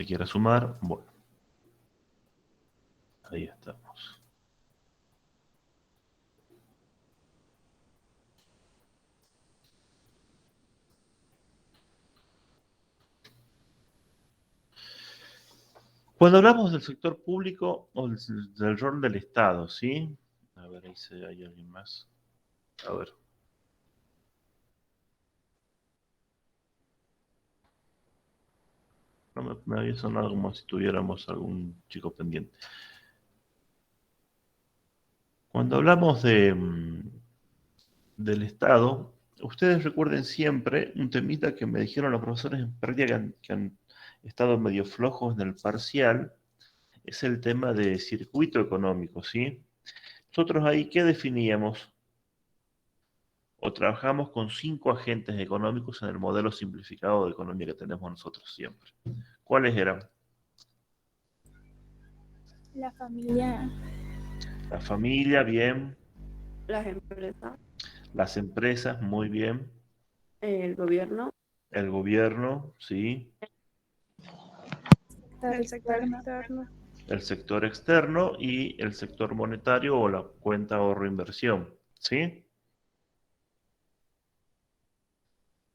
se quiera sumar. Bueno, ahí estamos. Cuando hablamos del sector público o del rol del Estado, ¿sí? A ver, ahí si hay alguien más. A ver. No me había sonado como si tuviéramos algún chico pendiente. Cuando hablamos del Estado, ustedes recuerden siempre un temita que me dijeron los profesores en práctica que han estado medio flojos en el parcial, es el tema de circuito económico, ¿sí? Nosotros ahí, ¿qué definíamos? O trabajamos con 5 agentes económicos en el modelo simplificado de economía que tenemos nosotros siempre. ¿Cuáles eran? La familia, La familia, bien. las empresas, Las empresas, muy bien. el gobierno, El gobierno, sí. el sector externo, El sector externo y el sector monetario o la cuenta ahorro-inversión, ¿sí?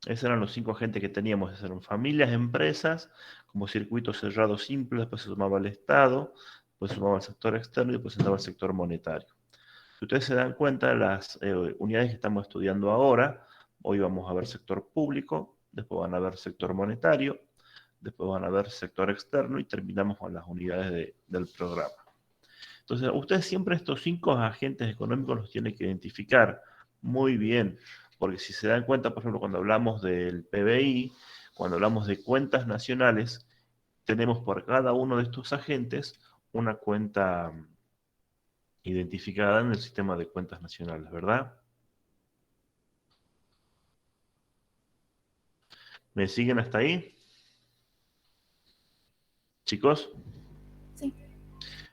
Esos eran los 5 agentes que teníamos. Esos eran familias, empresas, como circuito cerrado simple, después se sumaba el Estado, después se sumaba el sector externo y después se sumaba el sector monetario. Si ustedes se dan cuenta, las unidades que estamos estudiando ahora, hoy vamos a ver sector público, después van a ver sector monetario, después van a ver sector externo y terminamos con las unidades del programa. Entonces, ustedes siempre estos 5 agentes económicos los tienen que identificar muy bien, porque si se dan cuenta, por ejemplo, cuando hablamos del PBI, cuando hablamos de cuentas nacionales, tenemos por cada uno de estos agentes una cuenta identificada en el sistema de cuentas nacionales, ¿verdad? ¿Me siguen hasta ahí? Chicos. sí.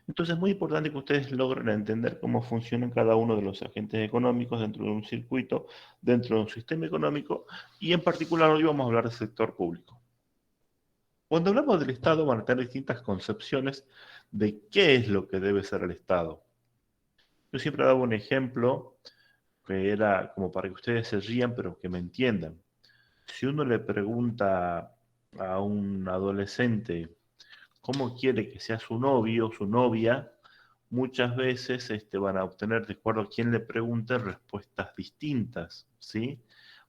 Entonces es muy importante que ustedes logren entender cómo funcionan cada uno de los agentes económicos dentro de un circuito, dentro de un sistema económico, y en particular hoy vamos a hablar del sector público. Cuando hablamos del Estado van a tener distintas concepciones de qué es lo que debe ser el Estado. Yo siempre daba un ejemplo que era como para que ustedes se rían, pero que me entiendan. Si uno le pregunta a un adolescente cómo quiere que sea su novio o su novia, muchas veces van a obtener, de acuerdo a quien le pregunte, respuestas distintas, ¿sí?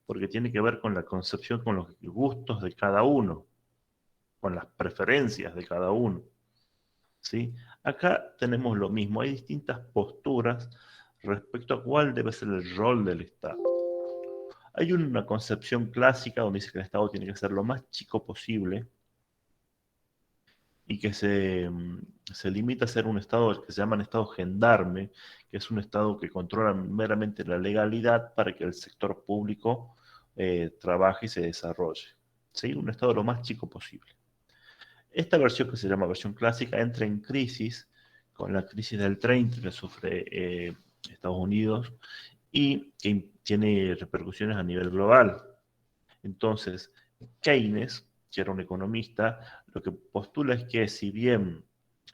Porque tiene que ver con la concepción, con los gustos de cada uno, con las preferencias de cada uno, ¿sí? Acá tenemos lo mismo, hay distintas posturas respecto a cuál debe ser el rol del Estado. Hay una concepción clásica donde dice que el Estado tiene que ser lo más chico posible, y que se limita a ser un Estado que se llama Estado gendarme, que es un Estado que controla meramente la legalidad para que el sector público trabaje y se desarrolle. ¿Sí? Un Estado lo más chico posible. Esta versión, que se llama versión clásica, entra en crisis con la crisis del 30 que sufre Estados Unidos y que tiene repercusiones a nivel global. Entonces, Keynes, que era un economista, lo que postula es que si bien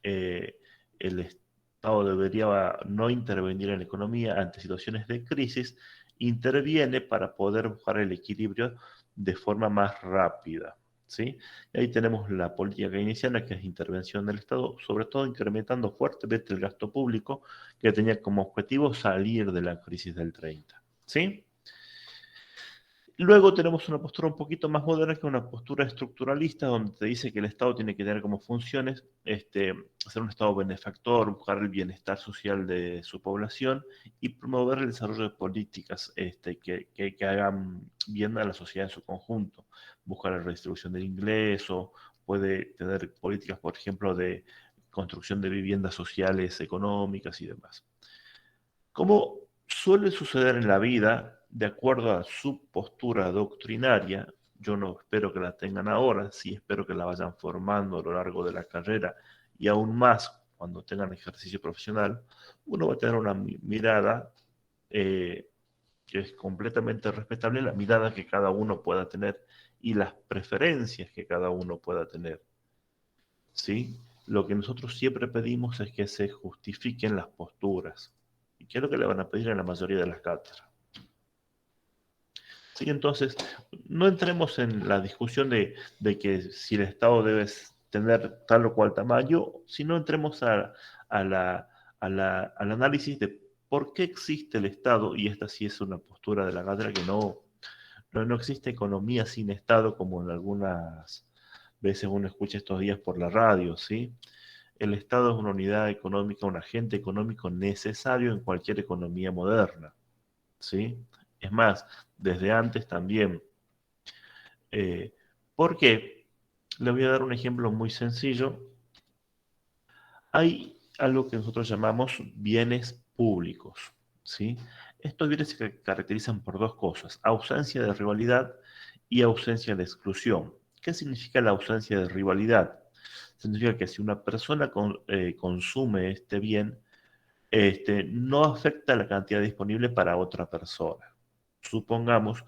eh, el Estado debería no intervenir en la economía ante situaciones de crisis, interviene para poder buscar el equilibrio de forma más rápida. ¿Sí? Y ahí tenemos la política keynesiana, que es intervención del Estado, sobre todo incrementando fuertemente el gasto público, que tenía como objetivo salir de la crisis del 30. ¿Sí? Luego tenemos una postura un poquito más moderna, que es una postura estructuralista, donde te dice que el Estado tiene que tener como funciones ser un Estado benefactor, buscar el bienestar social de su población y promover el desarrollo de políticas que hagan bien a la sociedad en su conjunto. Buscar la redistribución del ingreso, puede tener políticas, por ejemplo, de construcción de viviendas sociales, económicas y demás. Como suele suceder en la vida, de acuerdo a su postura doctrinaria, yo no espero que la tengan ahora, sí espero que la vayan formando a lo largo de la carrera y aún más cuando tengan ejercicio profesional, uno va a tener una mirada eh, que es completamente respetable, la mirada que cada uno pueda tener y las preferencias que cada uno pueda tener. ¿sí? Lo que nosotros siempre pedimos es que se justifiquen las posturas. ¿Y qué es lo que le van a pedir en la mayoría de las cátedras? Sí, entonces, no entremos en la discusión de que si el Estado debe tener tal o cual tamaño, sino entremos a la, al análisis de por qué existe el Estado, y esta sí es una postura de la cátedra que no existe economía sin Estado, como en algunas veces uno escucha estos días por la radio, ¿sí? El Estado es una unidad económica, un agente económico necesario en cualquier economía moderna, ¿sí? Es más, desde antes también. Eh, ¿Por qué? Le voy a dar un ejemplo muy sencillo. Hay algo que nosotros llamamos bienes públicos, ¿sí? Estos bienes se caracterizan por dos cosas: ausencia de rivalidad y ausencia de exclusión. ¿Qué significa la ausencia de rivalidad? Significa que si una persona consume este bien, no afecta la cantidad disponible para otra persona. Supongamos,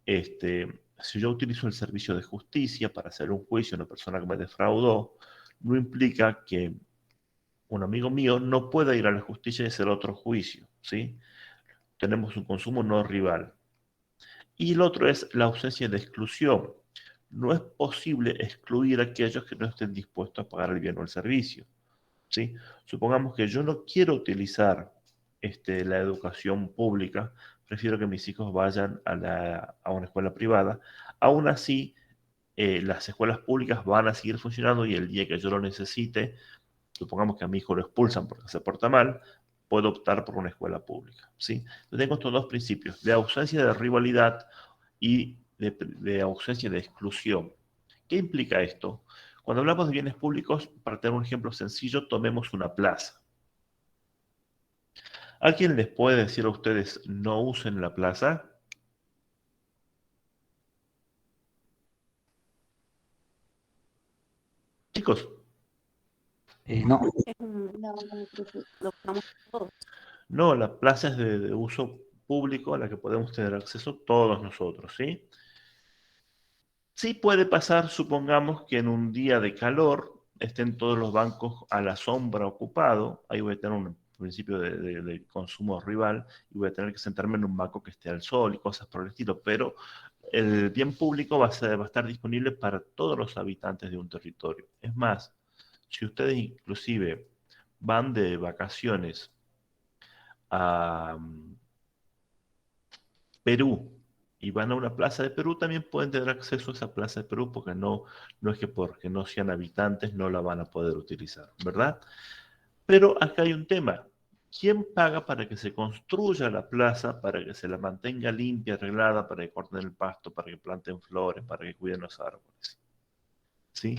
si yo utilizo el servicio de justicia para hacer un juicio a una persona que me defraudó, no implica que un amigo mío no pueda ir a la justicia y hacer otro juicio, ¿sí? Tenemos un consumo no rival. Y el otro es la ausencia de exclusión. No es posible excluir a aquellos que no estén dispuestos a pagar el bien o el servicio, ¿sí? Supongamos que yo no quiero utilizar la educación pública, prefiero que mis hijos vayan a una escuela privada. Aún así, las escuelas públicas van a seguir funcionando y el día que yo lo necesite, supongamos que a mi hijo lo expulsan porque se porta mal, puedo optar por una escuela pública, ¿sí? Entonces tengo estos dos principios, de ausencia de rivalidad y de ausencia de exclusión. ¿Qué implica esto? Cuando hablamos de bienes públicos, para tener un ejemplo sencillo, tomemos una plaza. ¿Alguien les puede decir a ustedes no usen la plaza? Chicos, No, Es lo usamos todos. no, la plaza es de uso público a la que podemos tener acceso todos nosotros, ¿sí? Sí puede pasar, supongamos que en un día de calor estén todos los bancos a la sombra ocupado, ahí voy a tener un principio de consumo rival y voy a tener que sentarme en un banco que esté al sol y cosas por el estilo, pero el bien público va a estar disponible para todos los habitantes de un territorio. Es más, si ustedes inclusive van de vacaciones a Perú y van a una plaza de Perú, también pueden tener acceso a esa plaza de Perú porque no es que porque no sean habitantes no la van a poder utilizar, ¿verdad? Pero acá hay un tema. ¿Quién paga para que se construya la plaza, para que se la mantenga limpia, arreglada, para que corten el pasto, para que planten flores, para que cuiden los árboles? ¿Sí?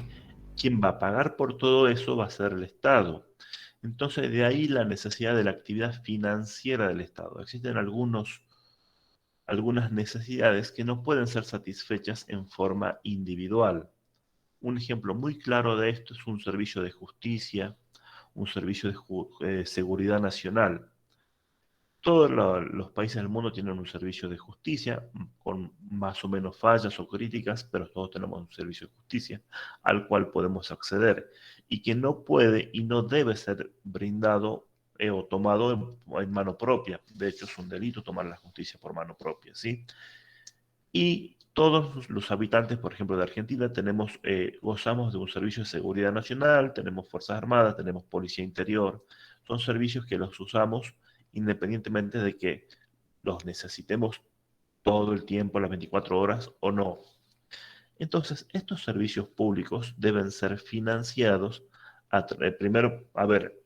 Quien va a pagar por todo eso va a ser el Estado. Entonces, de ahí la necesidad de la actividad financiera del Estado. Existen algunas necesidades que no pueden ser satisfechas en forma individual. Un ejemplo muy claro de esto es un servicio de justicia, un servicio de seguridad nacional. Todos los países del mundo tienen un servicio de justicia, con más o menos fallas o críticas, pero todos tenemos un servicio de justicia al cual podemos acceder y que no puede y no debe ser brindado o tomado en mano propia. De hecho, es un delito tomar la justicia por mano propia, ¿sí? Y todos los habitantes, por ejemplo, de Argentina, gozamos de un servicio de seguridad nacional, tenemos Fuerzas Armadas, tenemos Policía Interior. Son servicios que los usamos independientemente de que los necesitemos todo el tiempo, las 24 horas o no. Entonces, estos servicios públicos deben ser financiados, primero, a ver,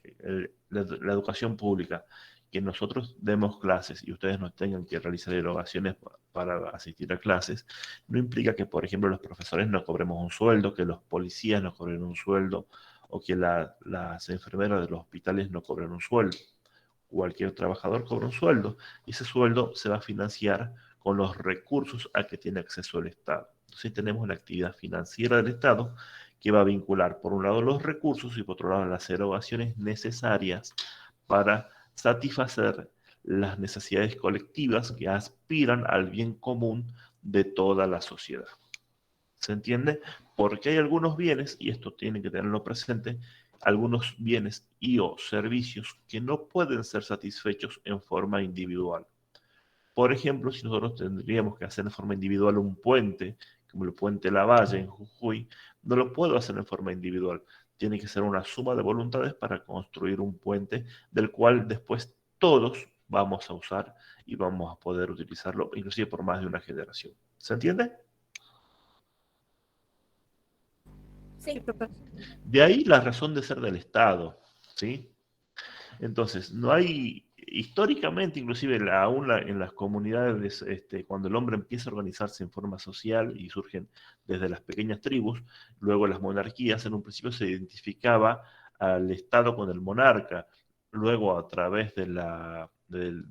la educación pública, que nosotros demos clases y ustedes no tengan que realizar erogaciones para asistir a clases, no implica que, por ejemplo, los profesores no cobremos un sueldo, que los policías no cobren un sueldo o que las enfermeras de los hospitales no cobren un sueldo. Cualquier trabajador cobra un sueldo y ese sueldo se va a financiar con los recursos a que tiene acceso el Estado. Entonces tenemos la actividad financiera del Estado que va a vincular por un lado los recursos y por otro lado las erogaciones necesarias para satisfacer las necesidades colectivas que aspiran al bien común de toda la sociedad. ¿Se entiende? Porque hay algunos bienes, y esto tienen que tenerlo presente, algunos bienes y o servicios que no pueden ser satisfechos en forma individual. Por ejemplo, si nosotros tendríamos que hacer en forma individual un puente, como el puente Lavalle en Jujuy, no lo puedo hacer en forma individual. Tiene que ser una suma de voluntades para construir un puente del cual después todos vamos a usar y vamos a poder utilizarlo, inclusive por más de una generación. ¿Se entiende? Sí. De ahí la razón de ser del Estado, ¿sí? Entonces, no hay, históricamente, inclusive aún en las comunidades, cuando el hombre empieza a organizarse en forma social y surgen desde las pequeñas tribus, luego las monarquías, en un principio se identificaba al Estado con el monarca, luego a través de la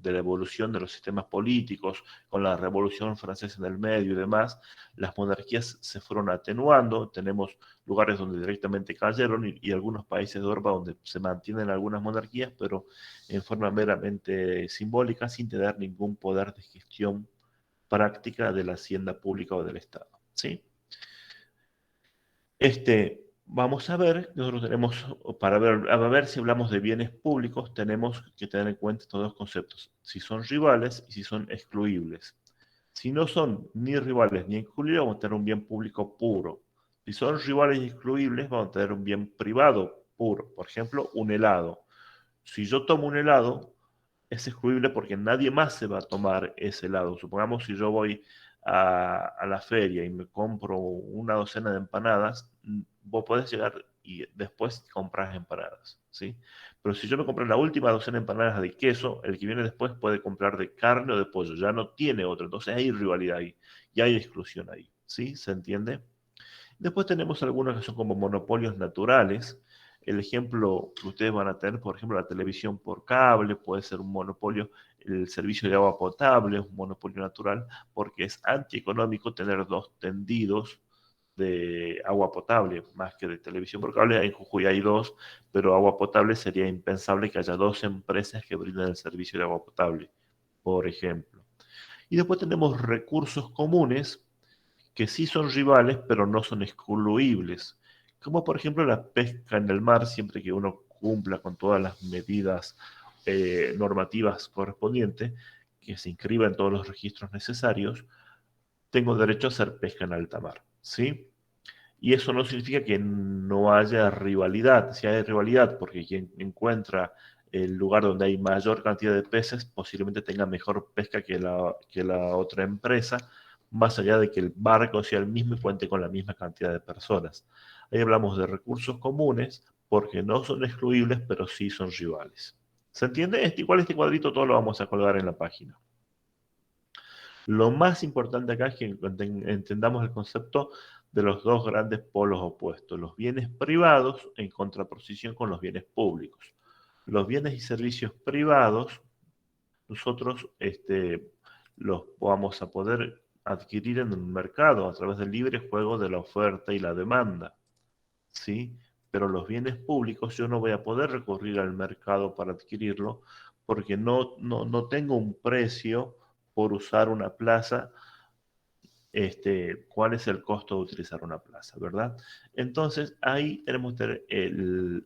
evolución de los sistemas políticos, con la Revolución Francesa en el medio y demás, las monarquías se fueron atenuando, tenemos lugares donde directamente cayeron y algunos países de Europa donde se mantienen algunas monarquías, pero en forma meramente simbólica, sin tener ningún poder de gestión práctica de la hacienda pública o del Estado. ¿Sí? Vamos a ver, nosotros tenemos, a ver si hablamos de bienes públicos, tenemos que tener en cuenta estos dos conceptos, si son rivales y si son excluibles. Si no son ni rivales ni excluibles, vamos a tener un bien público puro. Si son rivales y excluibles, vamos a tener un bien privado puro. Por ejemplo, un helado. Si yo tomo un helado, es excluible porque nadie más se va a tomar ese helado. Supongamos si yo voy a la feria y me compro una docena de empanadas, vos podés llegar y después comprar empanadas, ¿sí? Pero si yo me compré la última docena de empanadas de queso, el que viene después puede comprar de carne o de pollo, ya no tiene otro, entonces hay rivalidad ahí, y hay exclusión ahí, ¿sí? ¿Se entiende? Después tenemos algunos que son como monopolios naturales. El ejemplo que ustedes van a tener, por ejemplo, la televisión por cable, puede ser un monopolio, el servicio de agua potable es un monopolio natural, porque es antieconómico tener dos tendidos de agua potable, más que de televisión por cable. En Jujuy hay dos, pero agua potable sería impensable que haya dos empresas que brinden el servicio de agua potable, por ejemplo. Y después tenemos recursos comunes, que sí son rivales, pero no son excluibles, como por ejemplo la pesca en el mar, siempre que uno cumpla con todas las medidas normativas correspondientes, que se inscriba en todos los registros necesarios, tengo derecho a hacer pesca en alta mar, ¿sí? Y eso no significa que no haya rivalidad, si hay rivalidad, porque quien encuentra el lugar donde hay mayor cantidad de peces posiblemente tenga mejor pesca que la otra empresa, más allá de que el barco sea el mismo y cuente con la misma cantidad de personas. Ahí hablamos de recursos comunes porque no son excluibles, pero sí son rivales. ¿Se entiende? Igual este cuadrito todo lo vamos a colgar en la página. Lo más importante acá es que entendamos el concepto de los dos grandes polos opuestos, los bienes privados en contraposición con los bienes públicos. Los bienes y servicios privados, nosotros los vamos a poder adquirir en un mercado a través del libre juego de la oferta y la demanda, ¿sí? Pero los bienes públicos yo no voy a poder recurrir al mercado para adquirirlo porque no tengo un precio por usar una plaza, cuál es el costo de utilizar una plaza, ¿verdad? Entonces ahí tenemos que tener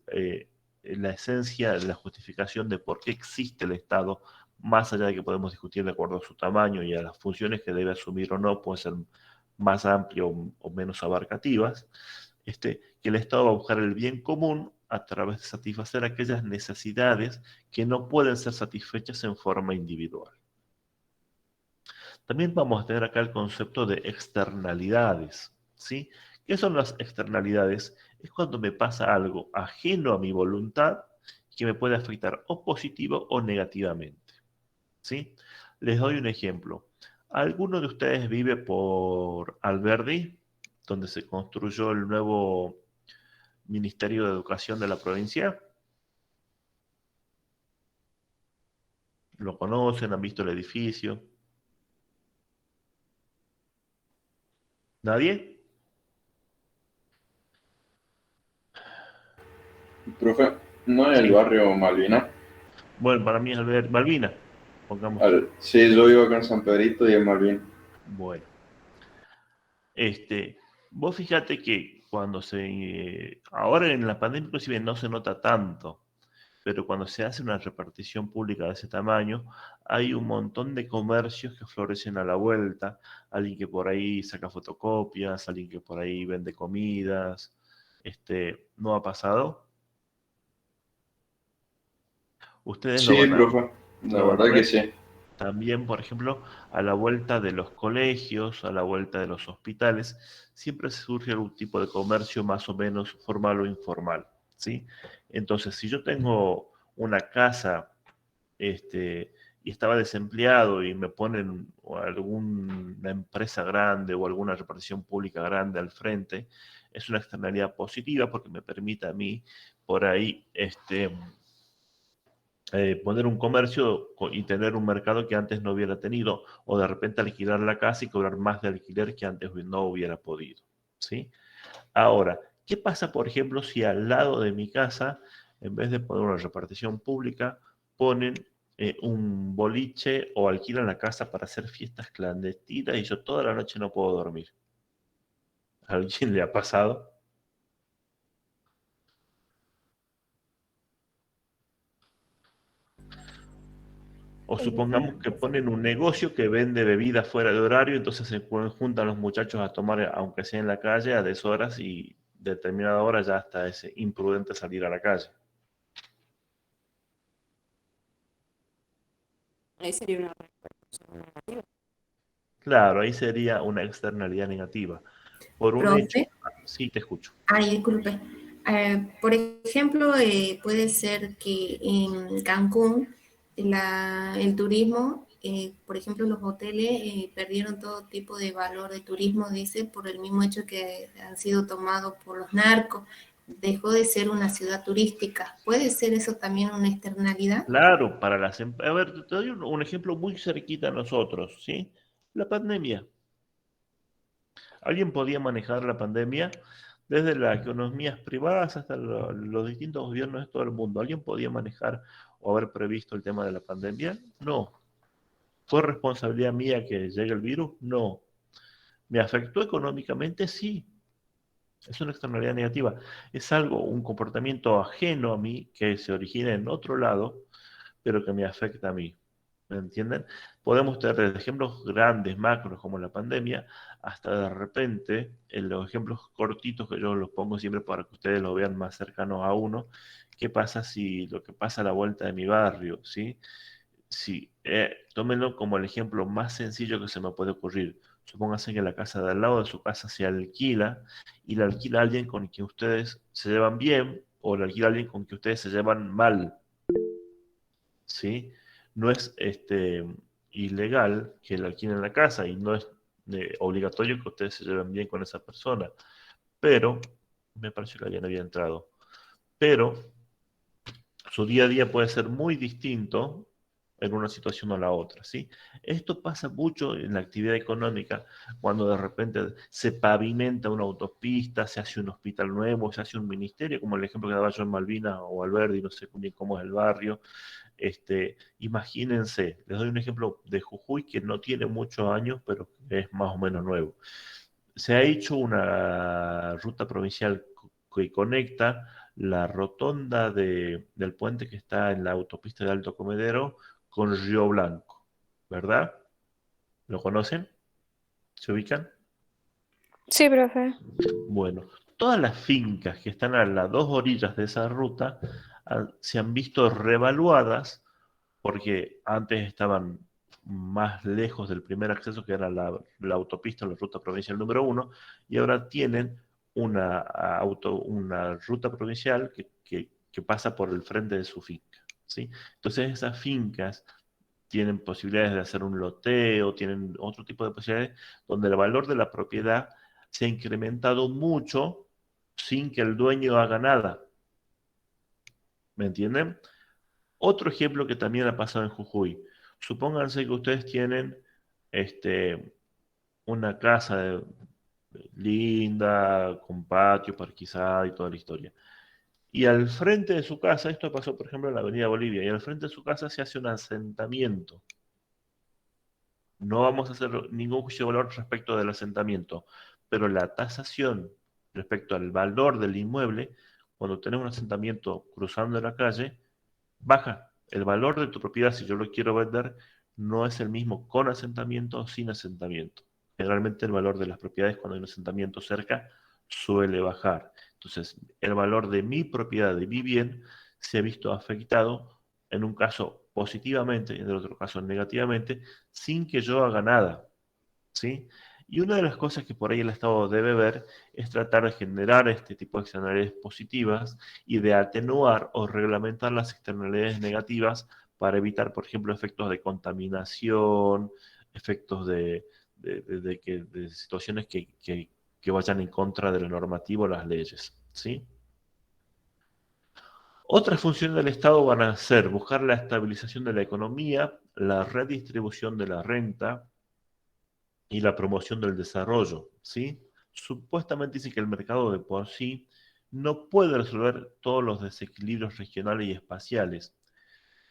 la esencia de la justificación de por qué existe el Estado, más allá de que podemos discutir de acuerdo a su tamaño y a las funciones que debe asumir o no, pueden ser más amplias o menos abarcativas, que el Estado va a buscar el bien común a través de satisfacer aquellas necesidades que no pueden ser satisfechas en forma individual. También vamos a tener acá el concepto de externalidades, ¿sí? ¿Qué son las externalidades? Es cuando me pasa algo ajeno a mi voluntad que me puede afectar o positivo o negativamente, ¿sí? Les doy un ejemplo. ¿Alguno de ustedes vive por Alberdi, donde se construyó el nuevo Ministerio de Educación de la provincia? ¿Lo conocen? ¿Han visto el edificio? ¿Nadie? Profe, ¿no es el Sí. barrio Malvina? Bueno, para mí es Malvina, pongamos. Sí, yo vivo acá en San Pedrito y en Malvina. Bueno, Vos fíjate que ahora en la pandemia inclusive no se nota tanto, pero cuando se hace una repartición pública de ese tamaño, hay un montón de comercios que florecen a la vuelta, alguien que por ahí saca fotocopias, alguien que por ahí vende comidas, ¿no ha pasado? Ustedes Sí, profe, la lo van a verdad que ver sí. también, por ejemplo, a la vuelta de los colegios, a la vuelta de los hospitales, siempre surge algún tipo de comercio más o menos formal o informal, ¿sí? Entonces, si yo tengo una casa, y estaba desempleado y me ponen alguna empresa grande o alguna repartición pública grande al frente, es una externalidad positiva porque me permite a mí por ahí, poner un comercio y tener un mercado que antes no hubiera tenido, o de repente alquilar la casa y cobrar más de alquiler que antes no hubiera podido, ¿sí? Ahora, ¿qué pasa, por ejemplo, si al lado de mi casa, en vez de poner una repartición pública, ponen un boliche o alquilan la casa para hacer fiestas clandestinas y yo toda la noche no puedo dormir? ¿A alguien le ha pasado? O supongamos que ponen un negocio que vende bebidas fuera de horario, entonces se juntan los muchachos a tomar, aunque sea en la calle, a deshoras y determinada hora ya hasta es imprudente salir a la calle. Ahí sería una repercusión negativa. Claro, ahí sería una externalidad negativa. Por un hecho, Profe, sí te escucho. ay, disculpe. Por ejemplo, puede ser que en Cancún el turismo, por ejemplo, los hoteles perdieron todo tipo de valor de turismo, dice, por el mismo hecho que han sido tomados por los narcos. Dejó de ser una ciudad turística. ¿Puede ser eso también una externalidad? Claro, a ver, te doy un ejemplo muy cerquita a nosotros, ¿sí? La pandemia. ¿Alguien podía manejar la pandemia? Desde las economías privadas hasta los distintos gobiernos de todo el mundo. ¿Alguien podía manejar o haber previsto el tema de la pandemia? No. ¿Fue responsabilidad mía que llegue el virus? No. ¿Me afectó económicamente? Sí. Es una externalidad negativa. Es algo, un comportamiento ajeno a mí que se origina en otro lado, pero que me afecta a mí. ¿Me entienden? Podemos tener desde ejemplos grandes, macros, como la pandemia, hasta de repente, en los ejemplos cortitos que yo los pongo siempre para que ustedes lo vean más cercanos a uno, ¿qué pasa si lo que pasa a la vuelta de mi barrio, ¿sí? Sí, tómenlo como el ejemplo más sencillo que se me puede ocurrir. Supónganse que la casa de al lado de su casa se alquila y la alquila a alguien con quien ustedes se llevan bien o la alquila a alguien con quien ustedes se llevan mal, ¿sí? No es ilegal que la alquilen la casa y no es obligatorio que ustedes se lleven bien con esa persona, pero me pareció que alguien había entrado. Pero su día a día puede ser muy distinto en una situación o la otra, ¿sí? Esto pasa mucho en la actividad económica, cuando de repente se pavimenta una autopista, se hace un hospital nuevo, se hace un ministerio, como el ejemplo que daba yo en Malvinas o Alberdi, no sé bien cómo es el barrio. Imagínense, les doy un ejemplo de Jujuy que no tiene muchos años, pero es más o menos nuevo. Se ha hecho una ruta provincial que conecta la rotonda del puente que está en la autopista de Alto Comedero con Río Blanco, ¿verdad? ¿Lo conocen? ¿Se ubican? Sí, profe. Bueno, todas las fincas que están a las dos orillas de esa ruta se han visto revaluadas porque antes estaban más lejos del primer acceso, que era la autopista, la ruta provincial número uno, y ahora tienen una ruta provincial que pasa por el frente de su finca, ¿sí? Entonces esas fincas tienen posibilidades de hacer un loteo, tienen otro tipo de posibilidades, donde el valor de la propiedad se ha incrementado mucho sin que el dueño haga nada. ¿Me entienden? Otro ejemplo que también ha pasado en Jujuy. Supónganse que ustedes tienen este, una casa linda, con patio, parquizada y toda la historia. Y al frente de su casa, esto pasó por ejemplo en la Avenida Bolivia, y al frente de su casa se hace un asentamiento. No vamos a hacer ningún juicio de valor respecto del asentamiento, pero la tasación respecto al valor del inmueble, cuando tenés un asentamiento cruzando la calle, baja. El valor de tu propiedad, si yo lo quiero vender, no es el mismo con asentamiento o sin asentamiento. Generalmente el valor de las propiedades cuando hay un asentamiento cerca suele bajar. Entonces, el valor de mi propiedad, de mi bien, se ha visto afectado en un caso positivamente y en el otro caso negativamente, sin que yo haga nada. ¿Sí? Y una de las cosas que por ahí el Estado debe ver es tratar de generar este tipo de externalidades positivas y de atenuar o reglamentar las externalidades negativas para evitar, por ejemplo, efectos de contaminación, efectos de situaciones que vayan en contra de la normativa o las leyes. ¿Sí? Otras funciones del Estado van a ser buscar la estabilización de la economía, la redistribución de la renta, y la promoción del desarrollo, ¿sí? Supuestamente dice que el mercado de por sí no puede resolver todos los desequilibrios regionales y espaciales.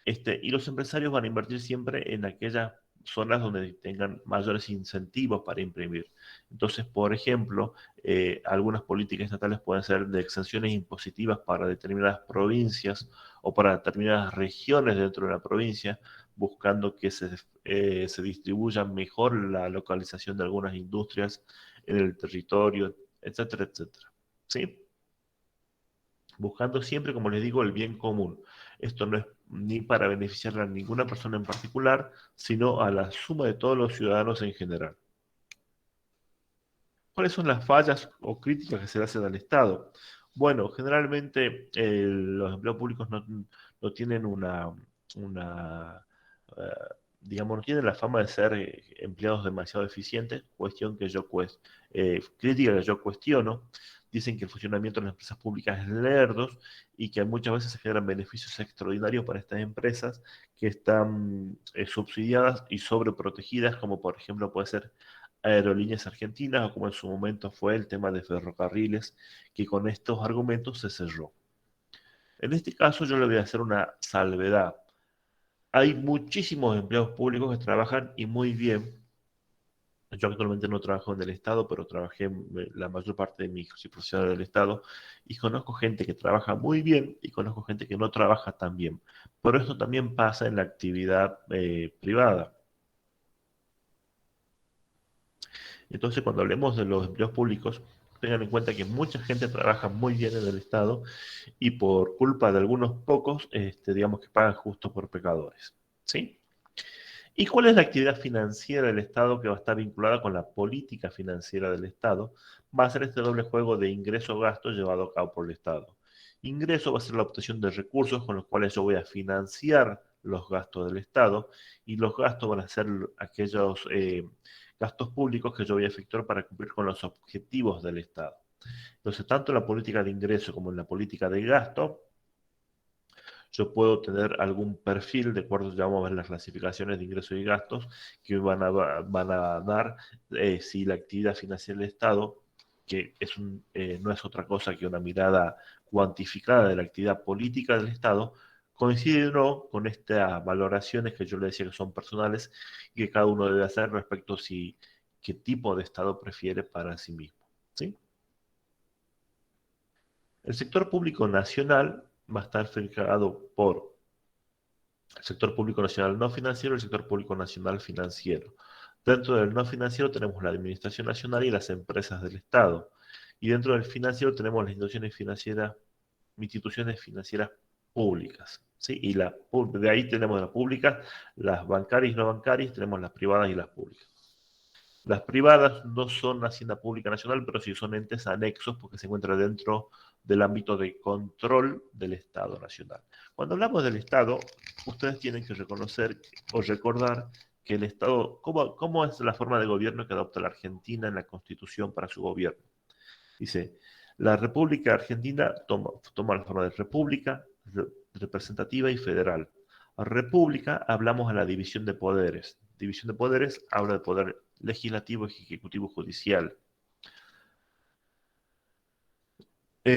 Y los empresarios van a invertir siempre en aquellas zonas donde tengan mayores incentivos para imprimir. Entonces, por ejemplo, algunas políticas estatales pueden ser de exenciones impositivas para determinadas provincias o para determinadas regiones dentro de la provincia, buscando que se distribuya mejor la localización de algunas industrias en el territorio, etcétera, etcétera. ¿Sí? Buscando siempre, como les digo, el bien común. Esto no es ni para beneficiar a ninguna persona en particular, sino a la suma de todos los ciudadanos en general. ¿Cuáles son las fallas o críticas que se le hacen al Estado? Bueno, generalmente los empleados públicos no tienen una eh, digamos, no tienen la fama de ser empleados demasiado eficientes, crítica que yo cuestiono. Dicen que el funcionamiento de las empresas públicas es lerdos y que muchas veces se generan beneficios extraordinarios para estas empresas que están subsidiadas y sobreprotegidas, como por ejemplo puede ser Aerolíneas Argentinas, o como en su momento fue el tema de ferrocarriles, que con estos argumentos se cerró. En este caso yo le voy a hacer una salvedad. Hay muchísimos empleados públicos que trabajan y muy bien. Yo actualmente no trabajo en el Estado, pero trabajé la mayor parte de mi ejercicio profesional en el Estado y conozco gente que trabaja muy bien y conozco gente que no trabaja tan bien. Pero esto también pasa en la actividad privada. Entonces, cuando hablemos de los empleos públicos, tengan en cuenta que mucha gente trabaja muy bien en el Estado y por culpa de algunos pocos, digamos que pagan justo por pecadores. ¿Sí? ¿Y cuál es la actividad financiera del Estado que va a estar vinculada con la política financiera del Estado? Va a ser este doble juego de ingreso-gasto llevado a cabo por el Estado. Ingreso va a ser la obtención de recursos con los cuales yo voy a financiar los gastos del Estado y los gastos van a ser aquellos gastos públicos que yo voy a efectuar para cumplir con los objetivos del Estado. Entonces, tanto en la política de ingreso como en la política de gasto, yo puedo tener algún perfil, de acuerdo, ya vamos a ver las clasificaciones de ingresos y gastos, que van a dar si la actividad financiera del Estado, que no es otra cosa que una mirada cuantificada de la actividad política del Estado, coincide o no con estas valoraciones que yo le decía que son personales y que cada uno debe hacer respecto a qué tipo de Estado prefiere para sí mismo. ¿Sí? El sector público nacional va a estar fijado por el sector público nacional no financiero y el sector público nacional financiero. Dentro del no financiero tenemos la Administración Nacional y las empresas del Estado. Y dentro del financiero tenemos las instituciones financieras públicas. ¿Sí? Y de ahí tenemos las públicas, las bancarias y no bancarias, tenemos las privadas y las públicas. Las privadas no son Hacienda Pública Nacional, pero sí son entes anexos porque se encuentran dentro del ámbito de control del Estado Nacional. Cuando hablamos del Estado, ustedes tienen que reconocer o recordar que el Estado, ¿cómo es la forma de gobierno que adopta la Argentina en la Constitución para su gobierno? Dice, la República Argentina toma la forma de república, representativa y federal. República, hablamos a la división de poderes. División de poderes habla de poder legislativo, ejecutivo, judicial.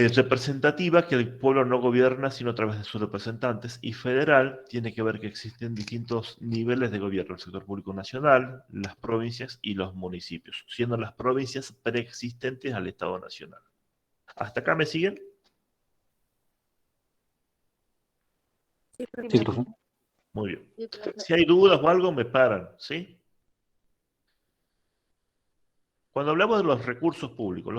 Representativa, que el pueblo no gobierna sino a través de sus representantes, y federal tiene que ver que existen distintos niveles de gobierno, el sector público nacional, las provincias y los municipios, siendo las provincias preexistentes al Estado nacional. ¿Hasta acá me siguen? Sí, profe. Sí, profe. Muy bien. Sí, profe. Si hay dudas o algo, me paran, ¿sí? Cuando hablamos de los recursos públicos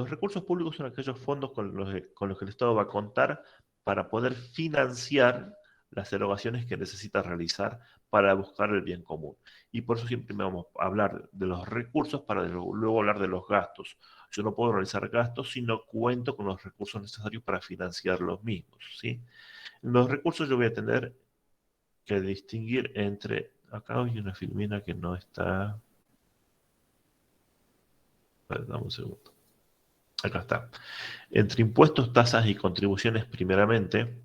son aquellos fondos con los que el Estado va a contar para poder financiar las erogaciones que necesita realizar para buscar el bien común. Y por eso siempre vamos a hablar de los recursos para luego hablar de los gastos. Yo no puedo realizar gastos si no cuento con los recursos necesarios para financiar los mismos, ¿sí? Los recursos yo voy a tener que distinguir entre... Acá hay una filmina que no está... Dame un segundo. Acá está. Entre impuestos, tasas y contribuciones, primeramente,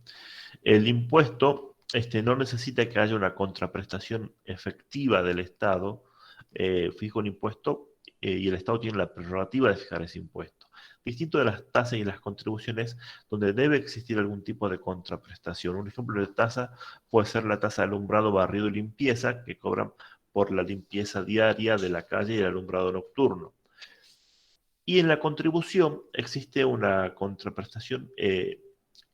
el impuesto no necesita que haya una contraprestación efectiva del Estado. Fija un impuesto y el Estado tiene la prerrogativa de fijar ese impuesto. Distinto de las tasas y las contribuciones, donde debe existir algún tipo de contraprestación. Un ejemplo de tasa puede ser la tasa de alumbrado, barrido y limpieza, que cobran por la limpieza diaria de la calle y el alumbrado nocturno. Y en la contribución existe una contraprestación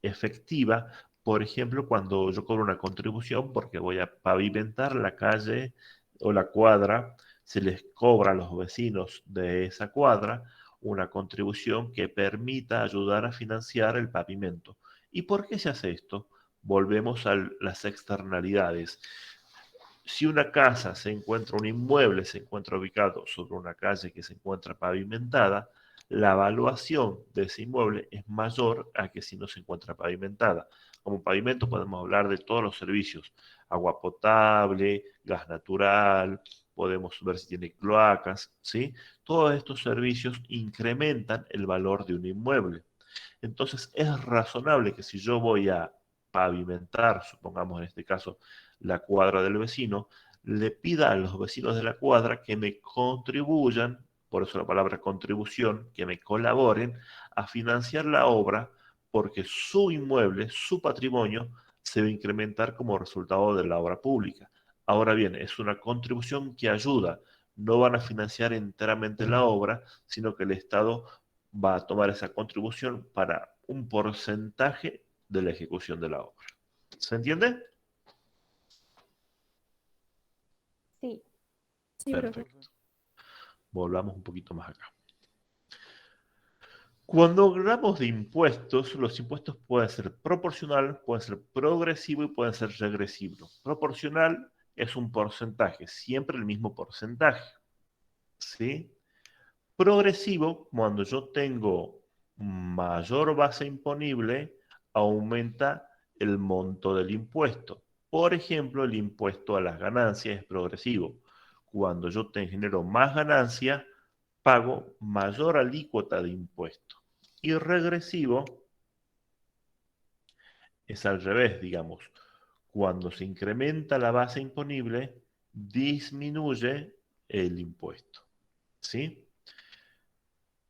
efectiva, por ejemplo, cuando yo cobro una contribución porque voy a pavimentar la calle o la cuadra, se les cobra a los vecinos de esa cuadra una contribución que permita ayudar a financiar el pavimento. ¿Y por qué se hace esto? Volvemos a las externalidades. Si una casa se encuentra, un inmueble se encuentra ubicado sobre una calle que se encuentra pavimentada, la evaluación de ese inmueble es mayor a que si no se encuentra pavimentada. Como pavimento podemos hablar de todos los servicios, agua potable, gas natural, podemos ver si tiene cloacas, ¿sí? Todos estos servicios incrementan el valor de un inmueble. Entonces es razonable que si yo voy a pavimentar, supongamos en este caso, la cuadra del vecino, le pida a los vecinos de la cuadra que me contribuyan, por eso la palabra contribución, que me colaboren a financiar la obra, porque su inmueble, su patrimonio, se va a incrementar como resultado de la obra pública. Ahora bien, es una contribución que ayuda, no van a financiar enteramente la obra, sino que el Estado va a tomar esa contribución para un porcentaje de la ejecución de la obra. ¿Se entiende? Sí. Sí, profe. Perfecto. Volvamos un poquito más acá. Cuando hablamos de impuestos, los impuestos pueden ser proporcional, pueden ser progresivo y pueden ser regresivo. Proporcional es un porcentaje, siempre el mismo porcentaje, ¿sí? Progresivo, cuando yo tengo mayor base imponible, aumenta el monto del impuesto. Por ejemplo, el impuesto a las ganancias es progresivo. Cuando yo genero más ganancia, pago mayor alícuota de impuesto. Y regresivo es al revés, digamos. Cuando se incrementa la base imponible, disminuye el impuesto. ¿Sí?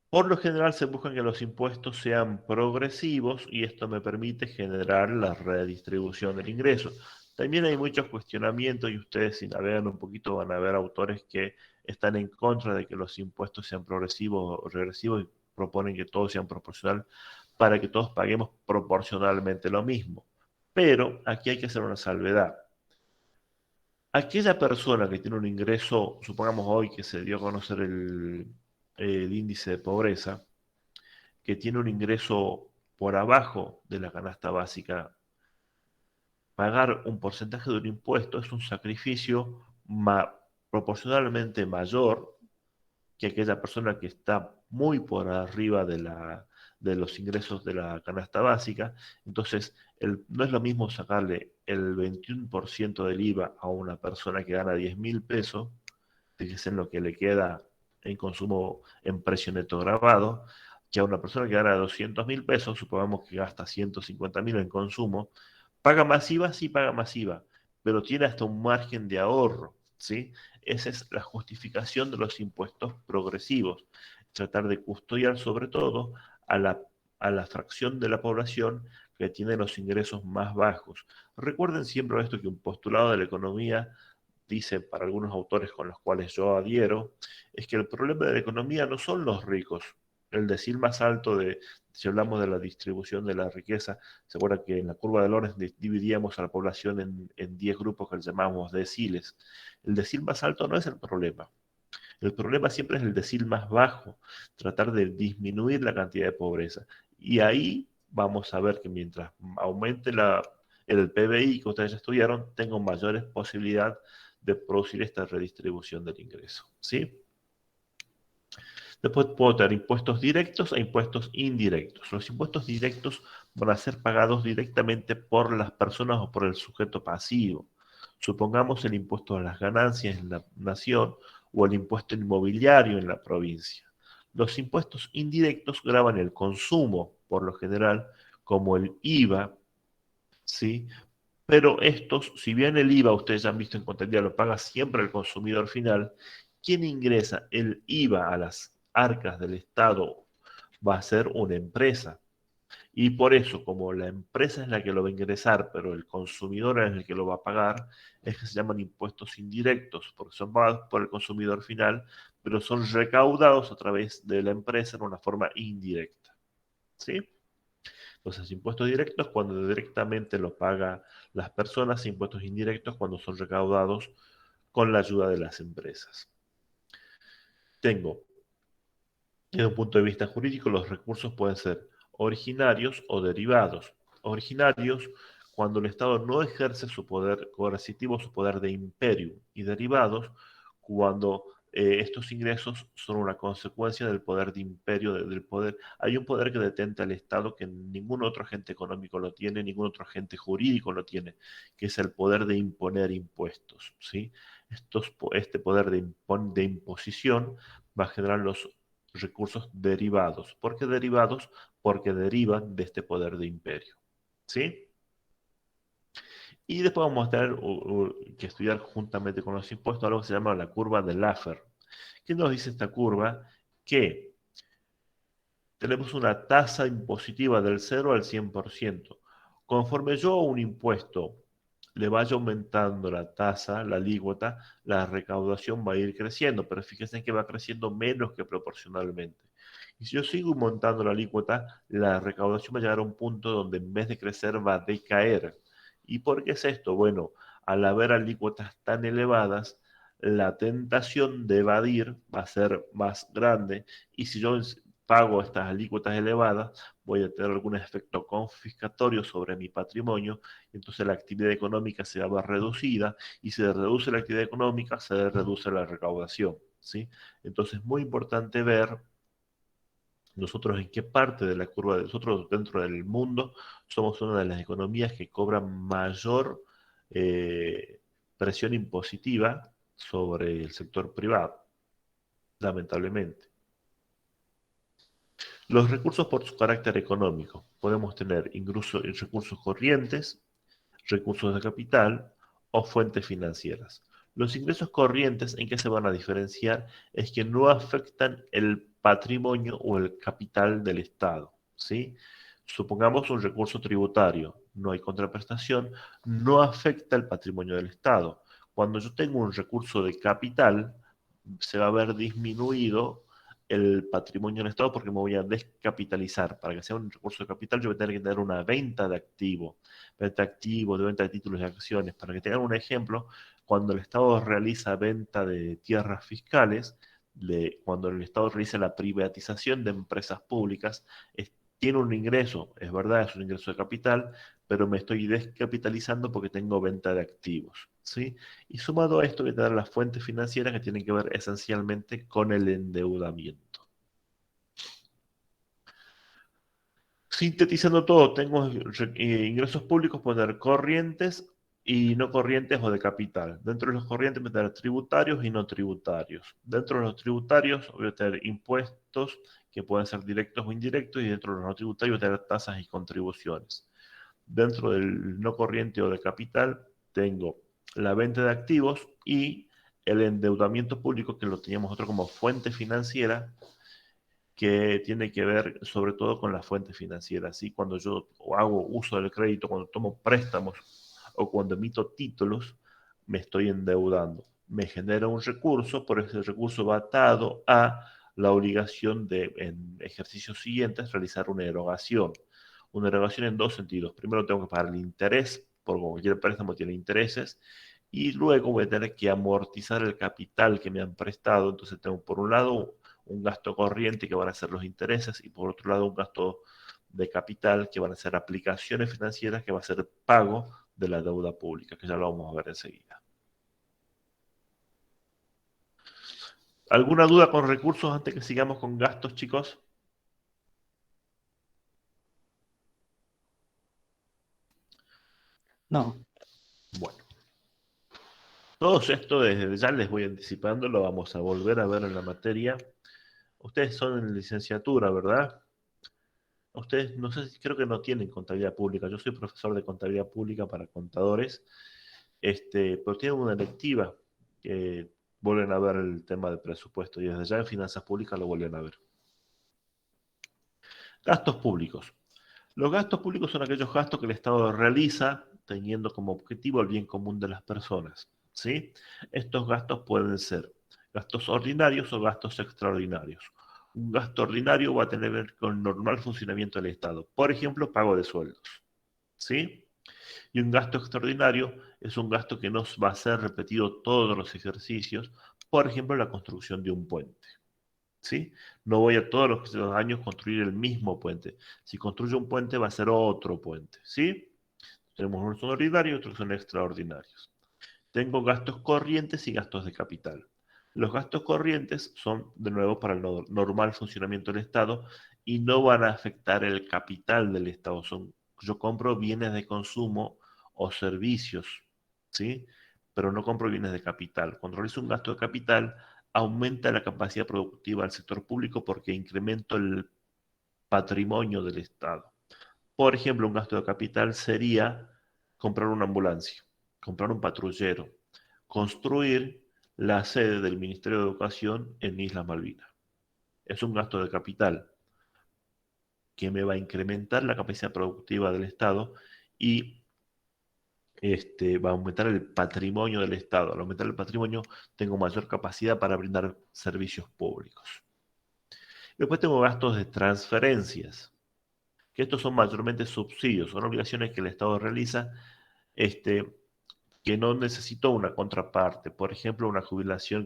Por lo general se buscan que los impuestos sean progresivos y esto me permite generar la redistribución del ingreso. También hay muchos cuestionamientos y ustedes si navegan un poquito van a ver autores que están en contra de que los impuestos sean progresivos o regresivos y proponen que todos sean proporcional para que todos paguemos proporcionalmente lo mismo. Pero aquí hay que hacer una salvedad. Aquella persona que tiene un ingreso, supongamos hoy que se dio a conocer el índice de pobreza, que tiene un ingreso por abajo de la canasta básica, pagar un porcentaje de un impuesto es un sacrificio proporcionalmente mayor que aquella persona que está muy por arriba de los ingresos de la canasta básica. Entonces, no es lo mismo sacarle el 21% del IVA a una persona que gana 10.000 pesos, fíjese en lo que le queda en consumo en precio neto grabado, que a una persona que gana 200.000 pesos, supongamos que gasta 150.000 en consumo, paga masiva, sí paga masiva, pero tiene hasta un margen de ahorro, ¿sí? Esa es la justificación de los impuestos progresivos, tratar de custodiar sobre todo a la fracción de la población que tiene los ingresos más bajos. Recuerden siempre esto, que un postulado de la economía dice, para algunos autores con los cuales yo adhiero, es que el problema de la economía no son los ricos. El decil más alto si hablamos de la distribución de la riqueza, se acuerda que en la curva de Lorenz dividíamos a la población en 10 grupos que llamamos deciles. El decil más alto no es el problema. El problema siempre es el decil más bajo, tratar de disminuir la cantidad de pobreza. Y ahí vamos a ver que mientras aumente el PBI que ustedes ya estudiaron, tengo mayores posibilidades de producir esta redistribución del ingreso. ¿Sí? Después puedo tener impuestos directos e impuestos indirectos. Los impuestos directos van a ser pagados directamente por las personas o por el sujeto pasivo. Supongamos el impuesto a las ganancias en la nación o el impuesto inmobiliario en la provincia. Los impuestos indirectos gravan el consumo, por lo general, como el IVA, ¿sí? Pero estos, si bien el IVA, ustedes ya han visto en contabilidad, lo paga siempre el consumidor final, quien ingresa el IVA a las arcas del Estado va a ser una empresa. Y por eso, como la empresa es la que lo va a ingresar, pero el consumidor es el que lo va a pagar, es que se llaman impuestos indirectos, porque son pagados por el consumidor final, pero son recaudados a través de la empresa en una forma indirecta. ¿Sí? Entonces, impuestos directos cuando directamente lo paga las personas, impuestos indirectos cuando son recaudados con la ayuda de las empresas. Tengo, desde un punto de vista jurídico, los recursos pueden ser originarios o derivados. Originarios cuando el Estado no ejerce su poder coercitivo, su poder de imperio, y derivados cuando estos ingresos son una consecuencia del poder de imperio, del poder. Hay un poder que detenta el Estado que ningún otro agente económico lo tiene, ningún otro agente jurídico lo tiene, que es el poder de imponer impuestos, ¿sí? Este poder de imposición va a generar los recursos derivados. ¿Por qué derivados? Porque derivan de este poder de imperio, ¿sí? Y después vamos a tener que estudiar juntamente con los impuestos algo que se llama la curva de Laffer. ¿Qué nos dice esta curva? Que tenemos una tasa impositiva del 0 al 100%. Conforme yo a un impuesto le vaya aumentando la tasa, la alícuota, la recaudación va a ir creciendo, pero fíjense que va creciendo menos que proporcionalmente. Y si yo sigo aumentando la alícuota, la recaudación va a llegar a un punto donde en vez de crecer va a decaer. ¿Y por qué es esto? Bueno, al haber alícuotas tan elevadas, la tentación de evadir va a ser más grande, y si yo pago estas alícuotas elevadas, voy a tener algún efecto confiscatorio sobre mi patrimonio, entonces la actividad económica se va a ver reducida, y si se reduce la actividad económica, se reduce la recaudación, ¿sí? Entonces es muy importante ver nosotros en qué parte de la curva de nosotros dentro del mundo somos una de las economías que cobran mayor eh, presión impositiva sobre el sector privado, lamentablemente. Los recursos por su carácter económico. Podemos tener incluso recursos corrientes, recursos de capital o fuentes financieras. Los ingresos corrientes, ¿en qué se van a diferenciar? Es que no afectan el patrimonio o el capital del Estado, ¿sí? Supongamos un recurso tributario, no hay contraprestación, no afecta el patrimonio del Estado. Cuando yo tengo un recurso de capital, se va a ver disminuido el patrimonio del Estado porque me voy a descapitalizar. Para que sea un recurso de capital, yo voy a tener que tener una venta de activos, de venta de títulos y acciones. Para que tengan un ejemplo, cuando el Estado realiza venta de tierras fiscales, cuando el Estado realiza la privatización de empresas públicas, tiene un ingreso, es verdad, es un ingreso de capital, pero me estoy descapitalizando porque tengo venta de activos, ¿sí? Y sumado a esto voy a tener las fuentes financieras que tienen que ver esencialmente con el endeudamiento. Sintetizando todo, tengo ingresos públicos, pueden tener corrientes y no corrientes o de capital. Dentro de los corrientes voy a tener tributarios y no tributarios. Dentro de los tributarios voy a tener impuestos que pueden ser directos o indirectos, y dentro de los no tributarios voy a tener tasas y contribuciones. Dentro del no corriente o de capital tengo la venta de activos y el endeudamiento público, que lo teníamos nosotros como fuente financiera, que tiene que ver sobre todo con las fuentes financieras. ¿Sí? Cuando yo hago uso del crédito, cuando tomo préstamos o cuando emito títulos, me estoy endeudando. Me genera un recurso, por ese recurso va atado a la obligación de, en ejercicios siguientes, realizar una erogación. Una erogación en dos sentidos. Primero tengo que pagar el interés, porque cualquier préstamo tiene intereses, y luego voy a tener que amortizar el capital que me han prestado. Entonces tengo por un lado un gasto corriente que van a ser los intereses y por otro lado un gasto de capital que van a ser aplicaciones financieras que va a ser pago de la deuda pública, que ya lo vamos a ver enseguida. ¿Alguna duda con recursos antes que sigamos con gastos, chicos? No. Bueno, todo esto desde ya les voy anticipando, lo vamos a volver a ver en la materia. Ustedes son en licenciatura, ¿verdad? Ustedes, no sé, creo que no tienen contabilidad pública. Yo soy profesor de contabilidad pública para contadores, pero tienen una electiva que vuelven a ver el tema de presupuesto y desde ya en finanzas públicas lo vuelven a ver. Gastos públicos. Los gastos públicos son aquellos gastos que el Estado realiza teniendo como objetivo el bien común de las personas, ¿sí? Estos gastos pueden ser gastos ordinarios o gastos extraordinarios. Un gasto ordinario va a tener que ver con el normal funcionamiento del Estado. Por ejemplo, pago de sueldos, ¿sí? Y un gasto extraordinario es un gasto que no va a ser repetido todos los ejercicios, por ejemplo, la construcción de un puente. ¿Sí? No voy a todos los años construir el mismo puente. Si construyo un puente va a ser otro puente, ¿sí? Tenemos unos son ordinarios y otros son extraordinarios. Tengo gastos corrientes y gastos de capital. Los gastos corrientes son, de nuevo, para el normal funcionamiento del Estado y no van a afectar el capital del Estado. Yo compro bienes de consumo o servicios, ¿sí? Pero no compro bienes de capital. Cuando realizo un gasto de capital, aumenta la capacidad productiva del sector público porque incremento el patrimonio del Estado. Por ejemplo, un gasto de capital sería comprar una ambulancia, comprar un patrullero, construir la sede del Ministerio de Educación en Islas Malvinas. Es un gasto de capital que me va a incrementar la capacidad productiva del Estado y va a aumentar el patrimonio del Estado. Al aumentar el patrimonio, tengo mayor capacidad para brindar servicios públicos. Después tengo gastos de transferencias, que estos son mayormente subsidios, son obligaciones que el Estado realiza que no necesitó una contraparte. Por ejemplo, una jubilación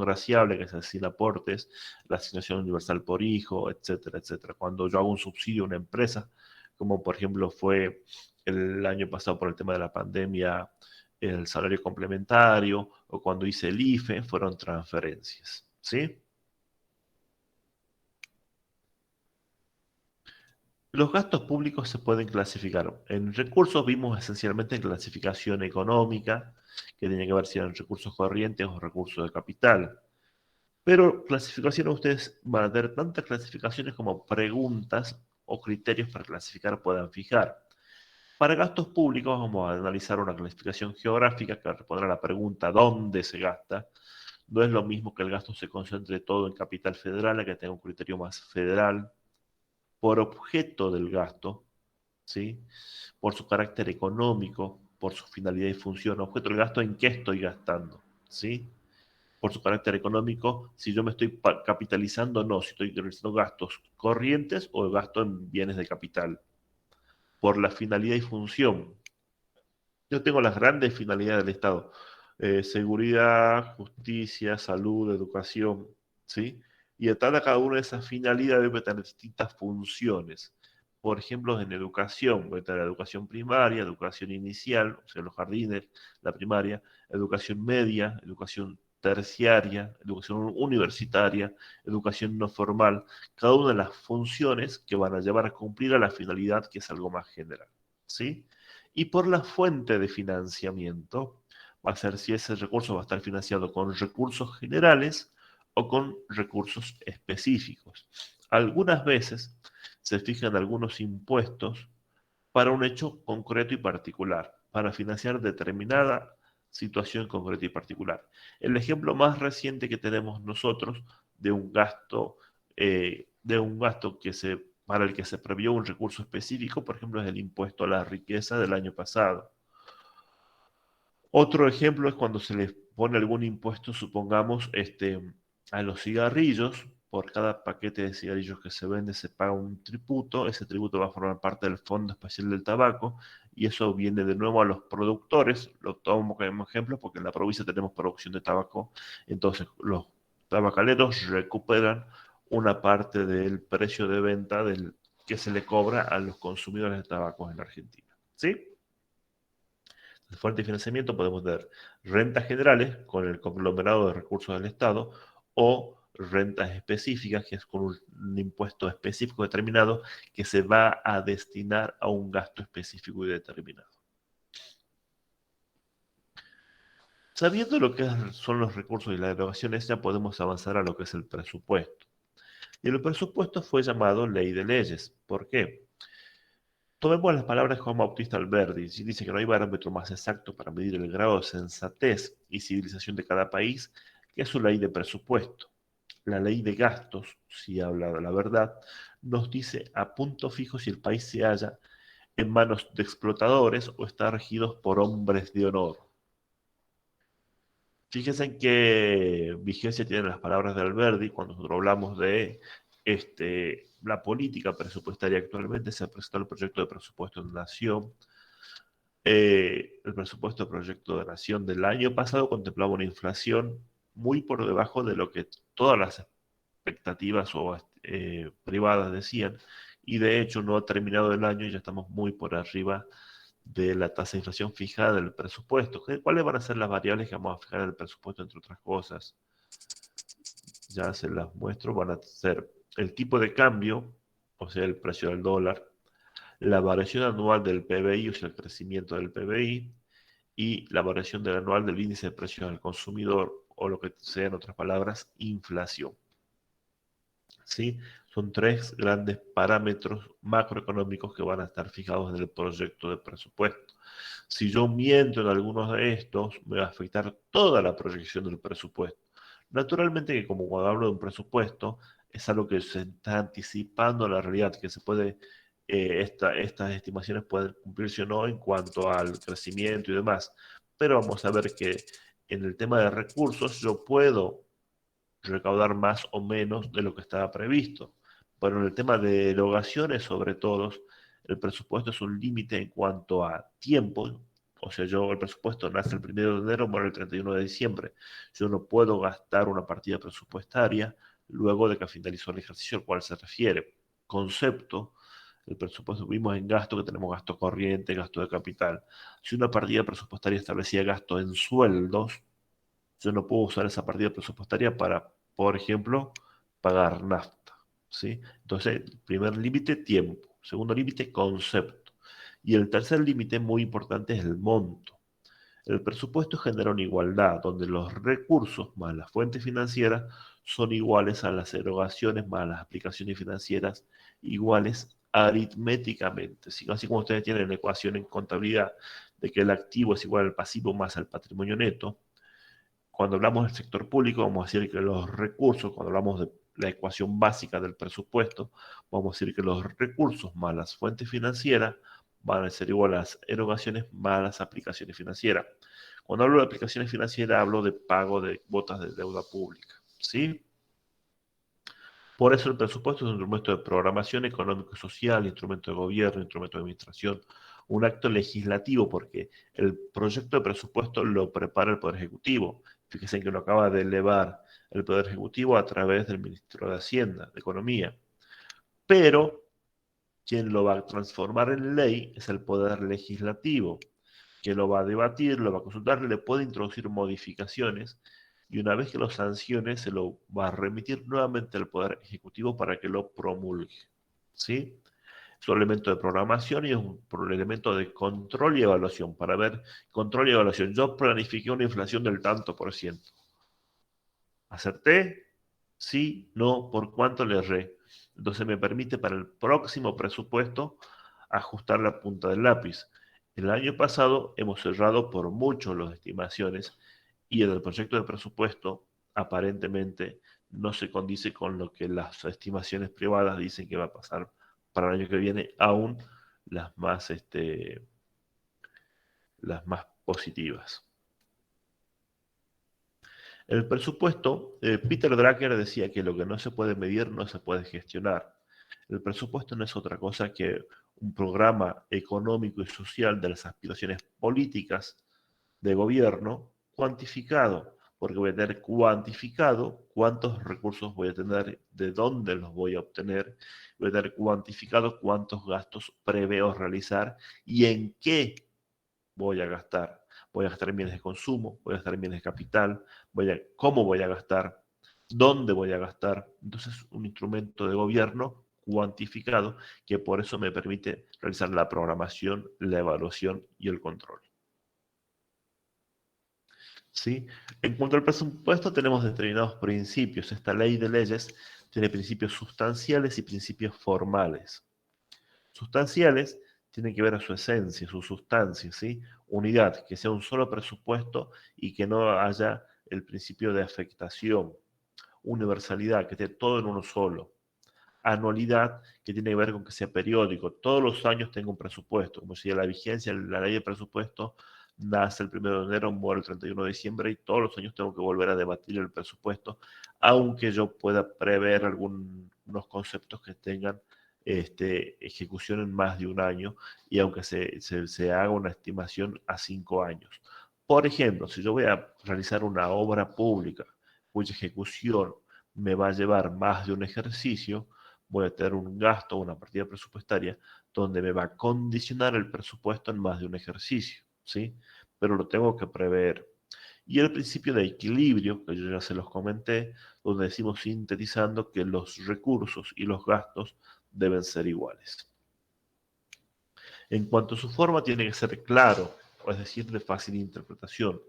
graciable que se sin aportes, la asignación universal por hijo, etcétera, etcétera. Cuando yo hago un subsidio a una empresa, como por ejemplo fue el año pasado por el tema de la pandemia, el salario complementario, o cuando hice el IFE, fueron transferencias, ¿sí? Los gastos públicos se pueden clasificar. En recursos vimos esencialmente clasificación económica, que tiene que ver si eran recursos corrientes o recursos de capital. Pero clasificaciones, ustedes van a tener tantas clasificaciones como preguntas o criterios para clasificar puedan fijar. Para gastos públicos vamos a analizar una clasificación geográfica que responderá a la pregunta ¿dónde se gasta? No es lo mismo que el gasto se concentre todo en capital federal, a que tenga un criterio más federal, por objeto del gasto, ¿sí? Por su carácter económico, por su finalidad y función, objeto del gasto en qué estoy gastando, ¿sí? Por su carácter económico, si yo me estoy capitalizando o no, si estoy realizando gastos corrientes o gasto en bienes de capital. Por la finalidad y función. Yo tengo las grandes finalidades del Estado. Seguridad, justicia, salud, educación, ¿sí? Y detrás de cada una de esas finalidades debe tener distintas funciones. Por ejemplo, en educación, voy a tener educación primaria, educación inicial, o sea, los jardines, la primaria, educación media, educación terciaria, educación universitaria, educación no formal, cada una de las funciones que van a llevar a cumplir a la finalidad que es algo más general, ¿sí? Y por la fuente de financiamiento, va a ser si ese recurso va a estar financiado con recursos generales o con recursos específicos. Algunas veces se fijan algunos impuestos para un hecho concreto y particular, para financiar determinada situación concreta y particular. El ejemplo más reciente que tenemos nosotros de un gasto de un gasto para el que se previó un recurso específico, por ejemplo, es el impuesto a la riqueza del año pasado. Otro ejemplo es cuando se les pone algún impuesto, supongamos, a los cigarrillos. Por cada paquete de cigarrillos que se vende se paga un tributo. Ese tributo va a formar parte del Fondo Especial del Tabaco y eso viene de nuevo a los productores. Lo tomo como ejemplo porque en la provincia tenemos producción de tabaco. Entonces los tabacaleros recuperan una parte del precio de venta que se le cobra a los consumidores de tabacos en la Argentina. ¿Sí? De fuente de financiamiento podemos ver rentas generales con el conglomerado de recursos del Estado o rentas específicas, que es con un impuesto específico determinado que se va a destinar a un gasto específico y determinado. Sabiendo lo que son los recursos y las erogaciones, ya podemos avanzar a lo que es el presupuesto. Y el presupuesto fue llamado ley de leyes. ¿Por qué? Tomemos las palabras de Juan Bautista Alberdi, y dice que no hay parámetro más exacto para medir el grado de sensatez y civilización de cada país que su ley de presupuesto. La ley de gastos, si habla de la verdad, nos dice a punto fijo si el país se halla en manos de explotadores o está regido por hombres de honor. Fíjense en qué vigencia tienen las palabras de Alberdi cuando nosotros hablamos de la política presupuestaria. Actualmente se ha presentado el proyecto de presupuesto de Nación. El presupuesto de proyecto de Nación del año pasado contemplaba una inflación muy por debajo de lo que todas las expectativas privadas decían, y de hecho no ha terminado el año y ya estamos muy por arriba de la tasa de inflación fijada del presupuesto. ¿Cuáles van a ser las variables que vamos a fijar en el presupuesto, entre otras cosas? Ya se las muestro. Van a ser el tipo de cambio, o sea, el precio del dólar, la variación anual del PBI, o sea, el crecimiento del PBI, y la variación anual del índice de precios al consumidor, o lo que sea, en otras palabras, inflación. ¿Sí? Son tres grandes parámetros macroeconómicos que van a estar fijados en el proyecto de presupuesto. Si yo miento en algunos de estos, me va a afectar toda la proyección del presupuesto. Naturalmente que como cuando hablo de un presupuesto, es algo que se está anticipando a la realidad, que se puede, estas estimaciones pueden cumplirse o no en cuanto al crecimiento y demás. Pero vamos a ver que en el tema de recursos yo puedo recaudar más o menos de lo que estaba previsto. Pero en el tema de erogaciones, sobre todo, el presupuesto es un límite en cuanto a tiempo. O sea, el presupuesto nace el 1 de enero, muere el 31 de diciembre. Yo no puedo gastar una partida presupuestaria luego de que finalizó el ejercicio al cual se refiere. Concepto, el presupuesto, vimos en gasto que tenemos gasto corriente, gasto de capital. Si una partida presupuestaria establecía gasto en sueldos, yo no puedo usar esa partida presupuestaria para, por ejemplo, pagar nafta, ¿sí? Entonces, primer límite, tiempo. Segundo límite, concepto. Y el tercer límite, muy importante, es el monto. El presupuesto genera una igualdad, donde los recursos más las fuentes financieras son iguales a las erogaciones más las aplicaciones financieras, iguales aritméticamente. ¿Sí? Así como ustedes tienen la ecuación en contabilidad de que el activo es igual al pasivo más al patrimonio neto, cuando hablamos del sector público, vamos a decir que los recursos, cuando hablamos de la ecuación básica del presupuesto, vamos a decir que los recursos más las fuentes financieras van a ser igual a las erogaciones más las aplicaciones financieras. Cuando hablo de aplicaciones financieras, hablo de pago de cuotas de deuda pública, ¿sí? Por eso el presupuesto es un instrumento de programación económico y social, instrumento de gobierno, instrumento de administración, un acto legislativo, porque el proyecto de presupuesto lo prepara el Poder Ejecutivo. Fíjense que lo acaba de elevar el Poder Ejecutivo a través del Ministerio de Hacienda, de Economía. Pero quien lo va a transformar en ley es el Poder Legislativo, que lo va a debatir, lo va a consultar, le puede introducir modificaciones y una vez que lo sancione se lo va a remitir nuevamente al Poder Ejecutivo para que lo promulgue. ¿Sí? Es un elemento de programación y es un elemento de control y evaluación. Para ver control y evaluación, yo planifiqué una inflación del tanto por ciento. ¿Acerté? Sí, no, ¿por cuánto le erré? Entonces me permite para el próximo presupuesto ajustar la punta del lápiz. El año pasado hemos cerrado por mucho las estimaciones y en el proyecto de presupuesto aparentemente no se condice con lo que las estimaciones privadas dicen que va a pasar para el año que viene, aún las más positivas. El presupuesto, Peter Drucker decía que lo que no se puede medir no se puede gestionar. El presupuesto no es otra cosa que un programa económico y social de las aspiraciones políticas de gobierno cuantificado, porque voy a tener cuantificado cuántos recursos voy a tener, de dónde los voy a obtener, voy a tener cuantificado cuántos gastos preveo realizar y en qué voy a gastar. Voy a gastar en bienes de consumo, voy a gastar en bienes de capital, cómo voy a gastar, dónde voy a gastar. Entonces, un instrumento de gobierno cuantificado que por eso me permite realizar la programación, la evaluación y el control. ¿Sí? En cuanto al presupuesto, tenemos determinados principios. Esta ley de leyes tiene principios sustanciales y principios formales. Sustanciales tienen que ver a su esencia, su sustancia, ¿sí? Unidad, que sea un solo presupuesto y que no haya el principio de afectación. Universalidad, que esté todo en uno solo. Anualidad, que tiene que ver con que sea periódico. Todos los años tengo un presupuesto, como si la vigencia, la ley de presupuesto nace el 1 de enero, muere el 31 de diciembre y todos los años tengo que volver a debatir el presupuesto, aunque yo pueda prever algunos conceptos que tengan ejecución en más de un año y aunque se haga una estimación a 5 años. Por ejemplo, si yo voy a realizar una obra pública cuya ejecución me va a llevar más de un ejercicio, voy a tener un gasto, una partida presupuestaria, donde me va a condicionar el presupuesto en más de un ejercicio, ¿sí? Pero lo tengo que prever. Y el principio de equilibrio, que yo ya se los comenté, donde decimos sintetizando que los recursos y los gastos deben ser iguales. En cuanto a su forma, tiene que ser claro, es decir, de fácil interpretación,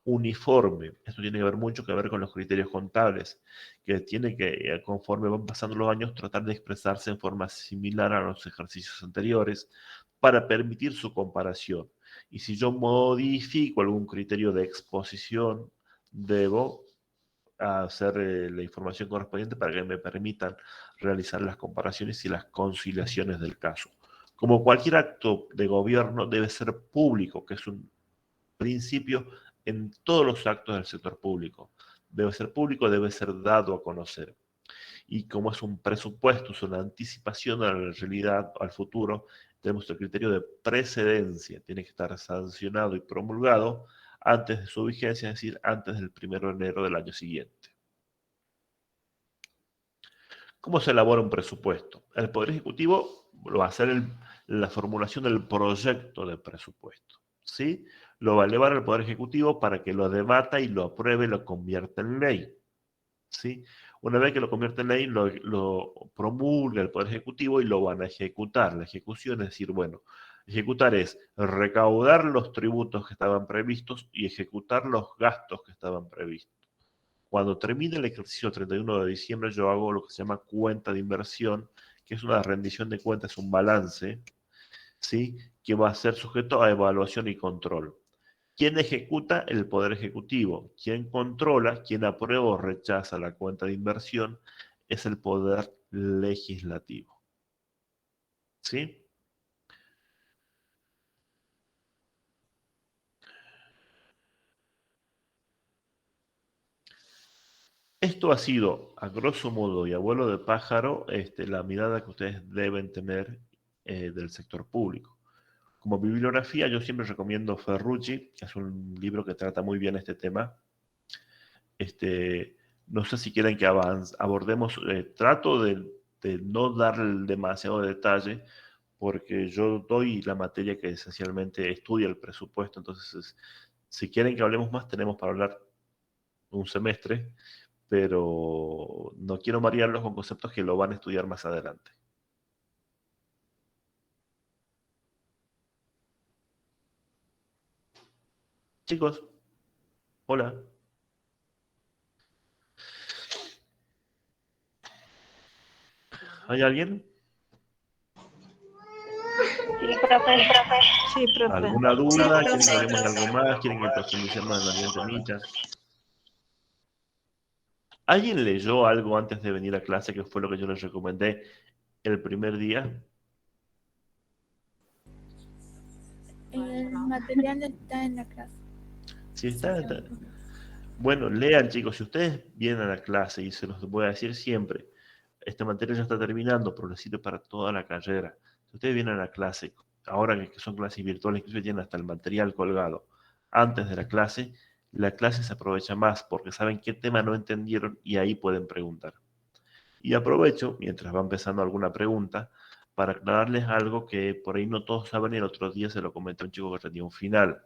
uniforme. Esto tiene que ver mucho que ver con los criterios contables, que tiene que, conforme van pasando los años, tratar de expresarse en forma similar a los ejercicios anteriores para permitir su comparación. Y si yo modifico algún criterio de exposición, debo hacer la información correspondiente para que me permitan realizar las comparaciones y las conciliaciones del caso. Como cualquier acto de gobierno debe ser público, que es un principio en todos los actos del sector público. Debe ser público, debe ser dado a conocer. Y como es un presupuesto, es una anticipación a la realidad, al futuro, tenemos el criterio de precedencia. Tiene que estar sancionado y promulgado antes de su vigencia, es decir, antes del 1 de enero del año siguiente. ¿Cómo se elabora un presupuesto? El Poder Ejecutivo lo va a hacer la formulación del proyecto de presupuesto, ¿sí? Lo va a elevar al Poder Ejecutivo para que lo debata y lo apruebe y lo convierta en ley, ¿sí? Una vez que lo convierte en ley, lo promulga el Poder Ejecutivo y lo van a ejecutar. La ejecución es decir, bueno, ejecutar es recaudar los tributos que estaban previstos y ejecutar los gastos que estaban previstos. Cuando termine el ejercicio 31 de diciembre, yo hago lo que se llama cuenta de inversión, que es una rendición de cuentas, es un balance, ¿sí? Que va a ser sujeto a evaluación y control. ¿Quién ejecuta? El Poder Ejecutivo. ¿Quién controla? ¿Quién aprueba o rechaza la cuenta de inversión? Es el Poder Legislativo. ¿Sí? Esto ha sido, a grosso modo y a vuelo de pájaro, la mirada que ustedes deben tener del sector público. Como bibliografía, yo siempre recomiendo Ferrucci, que es un libro que trata muy bien este tema. No sé si quieren que abordemos, trato de no dar demasiado detalle, porque yo doy la materia que esencialmente estudia el presupuesto, entonces si quieren que hablemos más, tenemos para hablar un semestre, pero no quiero marearlos con conceptos que lo van a estudiar más adelante. Chicos, hola. ¿Hay alguien? Sí, profe. Sí, profe. ¿Alguna duda? ¿Quieren que hablemos de algo más? ¿Quieren que profundicemos en alguna temita? ¿Alguien leyó algo antes de venir a clase que fue lo que yo les recomendé el primer día? El material está en la clase. Si bueno, lean, chicos, si ustedes vienen a la clase, y se los voy a decir siempre, esta materia ya está terminando, pero les sirve para toda la carrera. Si ustedes vienen a la clase, ahora que son clases virtuales, que tienen hasta el material colgado antes de la clase se aprovecha más porque saben qué tema no entendieron y ahí pueden preguntar. Y aprovecho, mientras va empezando alguna pregunta, para aclararles algo que por ahí no todos saben y el otro día se lo comenté a un chico que rendía un final.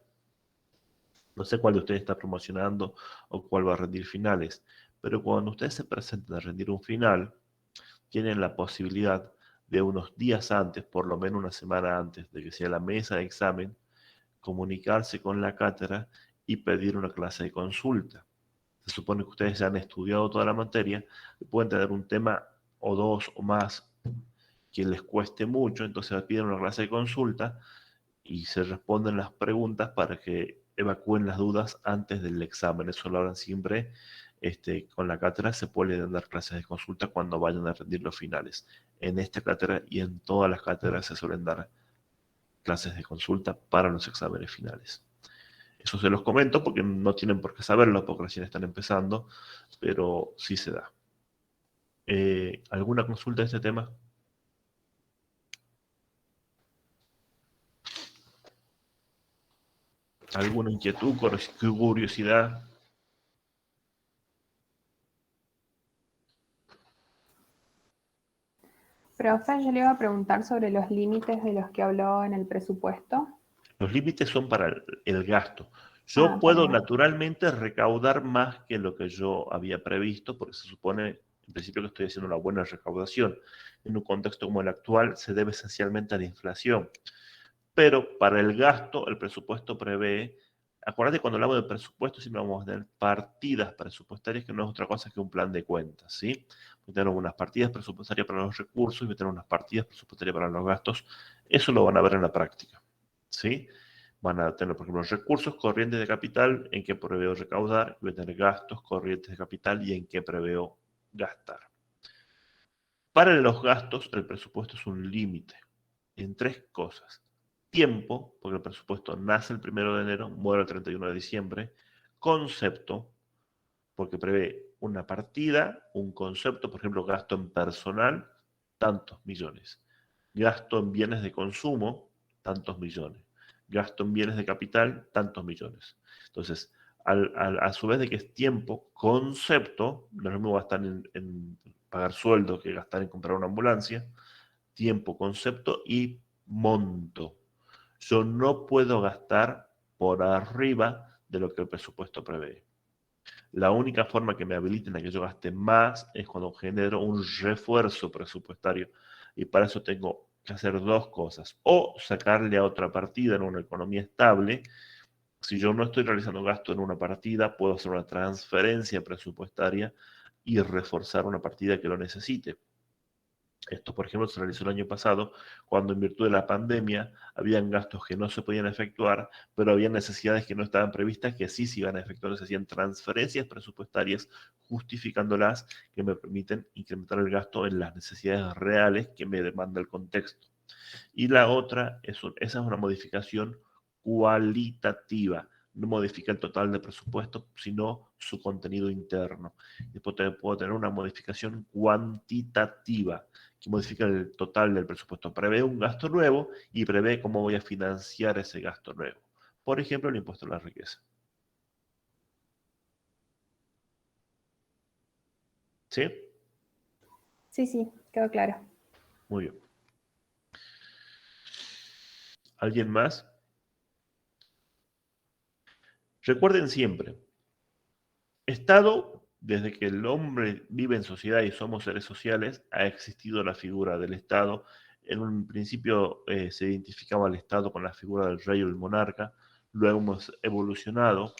No sé cuál de ustedes está promocionando o cuál va a rendir finales, pero cuando ustedes se presenten a rendir un final, tienen la posibilidad de unos días antes, por lo menos una semana antes de que sea la mesa de examen, comunicarse con la cátedra y pedir una clase de consulta. Se supone que ustedes ya han estudiado toda la materia y pueden tener un tema o dos o más que les cueste mucho, entonces piden una clase de consulta y se responden las preguntas para que evacúen las dudas antes del examen. Eso lo hablan siempre con la cátedra. Se pueden dar clases de consulta cuando vayan a rendir los finales. En esta cátedra y en todas las cátedras se suelen dar clases de consulta para los exámenes finales. Eso se los comento porque no tienen por qué saberlo, porque recién están empezando, pero sí se da. ¿Alguna consulta de este tema? ¿Alguna inquietud, curiosidad? Profe, yo le iba a preguntar sobre los límites de los que habló en el presupuesto. Los límites son para el gasto. Yo puedo naturalmente recaudar más que lo que yo había previsto, porque se supone en principio que estoy haciendo una buena recaudación. En un contexto como el actual se debe esencialmente a la inflación. Pero para el gasto, el presupuesto prevé, acuérdate cuando hablamos de presupuesto siempre vamos a tener partidas presupuestarias, que no es otra cosa que un plan de cuentas, ¿sí? Tenemos unas partidas presupuestarias para los recursos y tenemos unas partidas presupuestarias para los gastos. Eso lo van a ver en la práctica, ¿sí? Van a tener, por ejemplo, recursos corrientes de capital en que preveo recaudar, y voy a tener gastos corrientes de capital y en que preveo gastar. Para los gastos, el presupuesto es un límite en tres cosas. Tiempo, porque el presupuesto nace el 1 de enero, muere el 31 de diciembre. Concepto, porque prevé una partida, un concepto, por ejemplo, gasto en personal, tantos millones. Gasto en bienes de consumo, tantos millones. Gasto en bienes de capital, tantos millones. Entonces, a su vez de que es tiempo, concepto, no es lo mismo gastar en pagar sueldo que gastar en comprar una ambulancia, tiempo, concepto y monto. Yo no puedo gastar por arriba de lo que el presupuesto prevé. La única forma que me habiliten a que yo gaste más es cuando genero un refuerzo presupuestario. Y para eso tengo que hacer dos cosas. O sacarle a otra partida en una economía estable. Si yo no estoy realizando gasto en una partida, puedo hacer una transferencia presupuestaria y reforzar una partida que lo necesite. Esto, por ejemplo, se realizó el año pasado, cuando en virtud de la pandemia habían gastos que no se podían efectuar, pero había necesidades que no estaban previstas que sí se iban a efectuar. Se hacían transferencias presupuestarias justificándolas que me permiten incrementar el gasto en las necesidades reales que me demanda el contexto. Y la otra, esa es una modificación cualitativa. No modifica el total de presupuesto, sino su contenido interno. Después puedo tener una modificación cuantitativa, que modifica el total del presupuesto. Prevé un gasto nuevo y prevé cómo voy a financiar ese gasto nuevo. Por ejemplo, el impuesto a la riqueza. ¿Sí? Sí, quedó claro. Muy bien. ¿Alguien más? Recuerden siempre, Estado, desde que el hombre vive en sociedad y somos seres sociales, ha existido la figura del Estado. En un principio se identificaba el Estado con la figura del rey o el monarca, luego hemos evolucionado.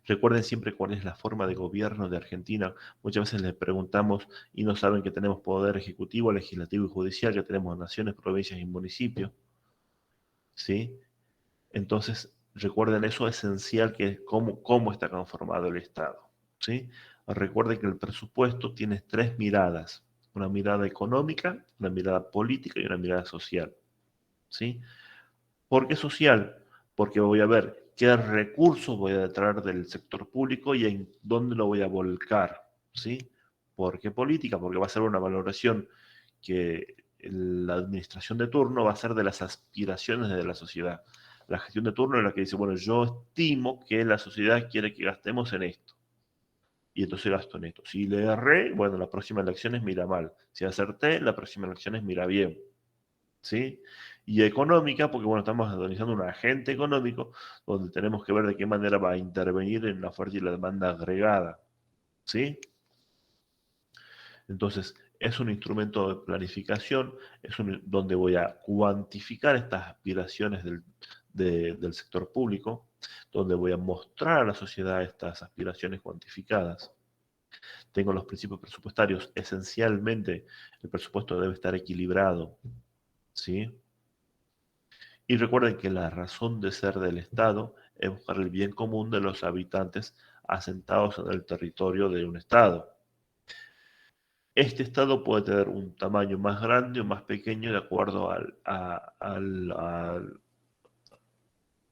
Recuerden siempre cuál es la forma de gobierno de Argentina. Muchas veces les preguntamos y no saben que tenemos poder ejecutivo, legislativo y judicial, que tenemos naciones, provincias y municipios. ¿Sí? Entonces, recuerden eso esencial que es cómo está conformado el Estado. ¿sí? Recuerden que el presupuesto tiene tres miradas. Una mirada económica, una mirada política y una mirada social, ¿sí? ¿Por qué social? Porque voy a ver qué recursos voy a traer del sector público y en dónde lo voy a volcar, ¿sí? ¿Por qué política? Porque va a ser una valoración que la administración de turno va a ser de las aspiraciones de la sociedad. La gestión de turno es la que dice, bueno, yo estimo que la sociedad quiere que gastemos en esto. Y entonces gasto en esto. Si le erré, bueno, la próxima elección es mira mal. Si acerté, la próxima elección es mira bien. ¿Sí? Y económica, porque bueno, estamos analizando un agente económico donde tenemos que ver de qué manera va a intervenir en la oferta y la demanda agregada. ¿Sí? Entonces, es un instrumento de planificación, donde voy a cuantificar estas aspiraciones del sector público, donde voy a mostrar a la sociedad estas aspiraciones cuantificadas. Tengo los principios presupuestarios. Esencialmente, el presupuesto debe estar equilibrado, ¿sí? Y recuerden que la razón de ser del Estado es buscar el bien común de los habitantes asentados en el territorio de un Estado. Este Estado puede tener un tamaño más grande o más pequeño de acuerdo a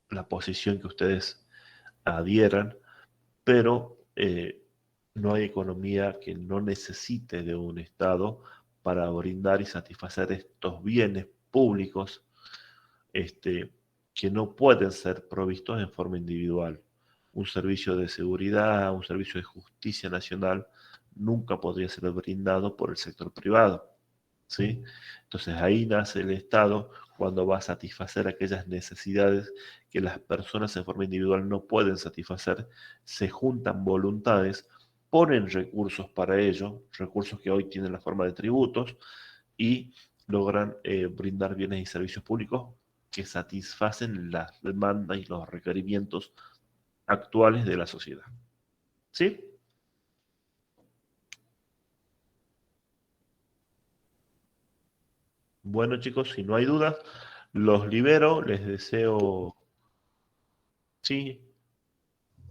la posición que ustedes adhieran, pero no hay economía que no necesite de un Estado para brindar y satisfacer estos bienes públicos que no pueden ser provistos en forma individual. Un servicio de seguridad, un servicio de justicia nacional, nunca podría ser brindado por el sector privado, ¿sí? Entonces ahí nace el Estado cuando va a satisfacer aquellas necesidades que las personas en forma individual no pueden satisfacer, se juntan voluntades, ponen recursos para ello, recursos que hoy tienen la forma de tributos, y logran brindar bienes y servicios públicos que satisfacen las demandas y los requerimientos actuales de la sociedad. ¿Sí? Bueno, chicos, si no hay dudas, los libero, les deseo... Sí,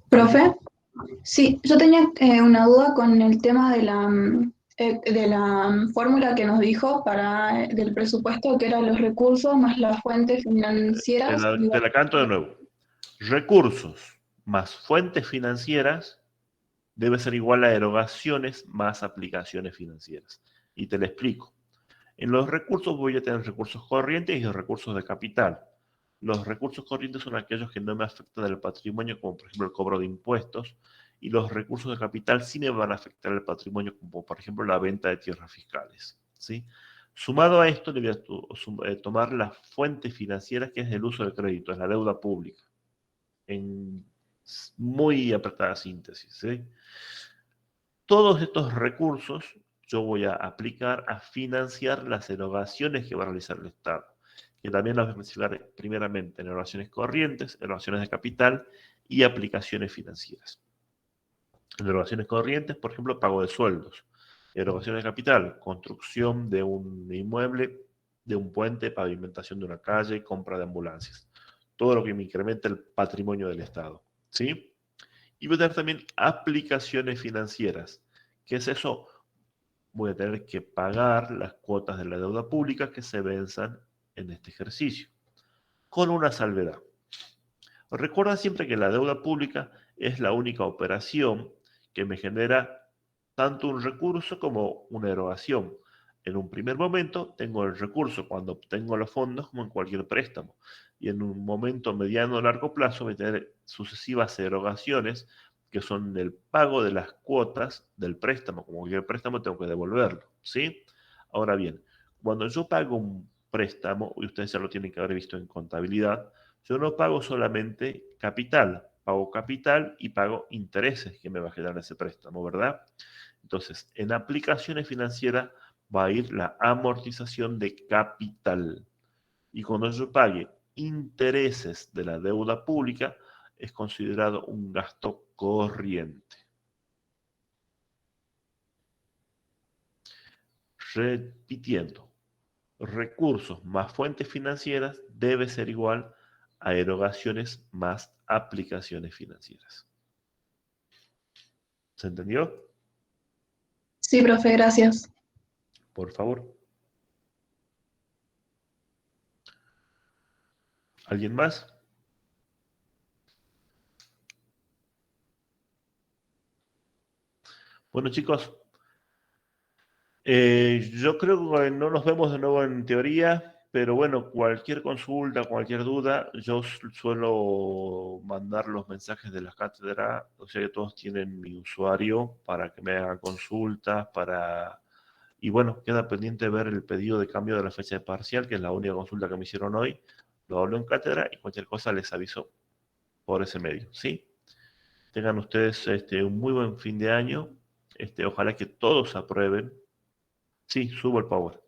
Profe, sí, yo tenía una duda con el tema de la fórmula que nos dijo para del presupuesto, que eran los recursos más las fuentes financieras. te la canto de nuevo. Recursos más fuentes financieras debe ser igual a erogaciones más aplicaciones financieras. Y te lo explico. En los recursos voy a tener recursos corrientes y recursos de capital. Los recursos corrientes son aquellos que no me afectan el patrimonio, como por ejemplo el cobro de impuestos, y los recursos de capital sí me van a afectar el patrimonio, como por ejemplo la venta de tierras fiscales, ¿sí? Sumado a esto, le voy a tomar la fuente financiera, que es el uso del crédito, es la deuda pública, en muy apretada síntesis, ¿sí? Todos estos recursos yo voy a aplicar a financiar las erogaciones que va a realizar el Estado, que también las voy a clasificar primeramente en erogaciones corrientes, erogaciones de capital y aplicaciones financieras. En erogaciones corrientes, por ejemplo, pago de sueldos. Erogaciones de capital, construcción de un inmueble, de un puente, pavimentación de una calle, compra de ambulancias. Todo lo que me incremente el patrimonio del Estado, ¿sí? Y voy a tener también aplicaciones financieras. ¿Qué es eso? Voy a tener que pagar las cuotas de la deuda pública que se venzan en este ejercicio, con una salvedad. Recuerda siempre que la deuda pública es la única operación que me genera tanto un recurso como una erogación. En un primer momento tengo el recurso cuando obtengo los fondos, como en cualquier préstamo, y en un momento mediano o largo plazo voy a tener sucesivas erogaciones que son el pago de las cuotas del préstamo. Como cualquier préstamo tengo que devolverlo, ¿sí? Ahora bien, cuando yo pago un préstamo, y ustedes ya lo tienen que haber visto en contabilidad, yo no pago solamente capital y pago intereses que me va a generar ese préstamo, ¿verdad? Entonces, en aplicaciones financieras va a ir la amortización de capital. Y cuando yo pague intereses de la deuda pública, es considerado un gasto corriente. Repitiendo, recursos más fuentes financieras debe ser igual a erogaciones más aplicaciones financieras. ¿Se entendió? Sí, profe, gracias. Por favor. ¿Alguien más? Bueno, chicos, yo creo que no nos vemos de nuevo en teoría, pero bueno, cualquier consulta, cualquier duda, yo suelo mandar los mensajes de la cátedra, o sea que todos tienen mi usuario para que me hagan consultas, y bueno, queda pendiente ver el pedido de cambio de la fecha de parcial, que es la única consulta que me hicieron hoy. Lo hablo en cátedra y cualquier cosa les aviso por ese medio, ¿sí? Tengan ustedes un muy buen fin de año. Ojalá que todos aprueben. Sí, subo el power.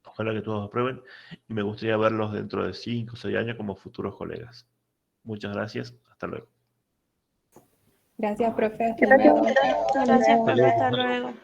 Ojalá que todos aprueben y me gustaría verlos dentro de 5 o 6 años como futuros colegas. Muchas gracias. Hasta luego. Gracias, profe. Hasta luego. Gracias, profe. Hasta luego.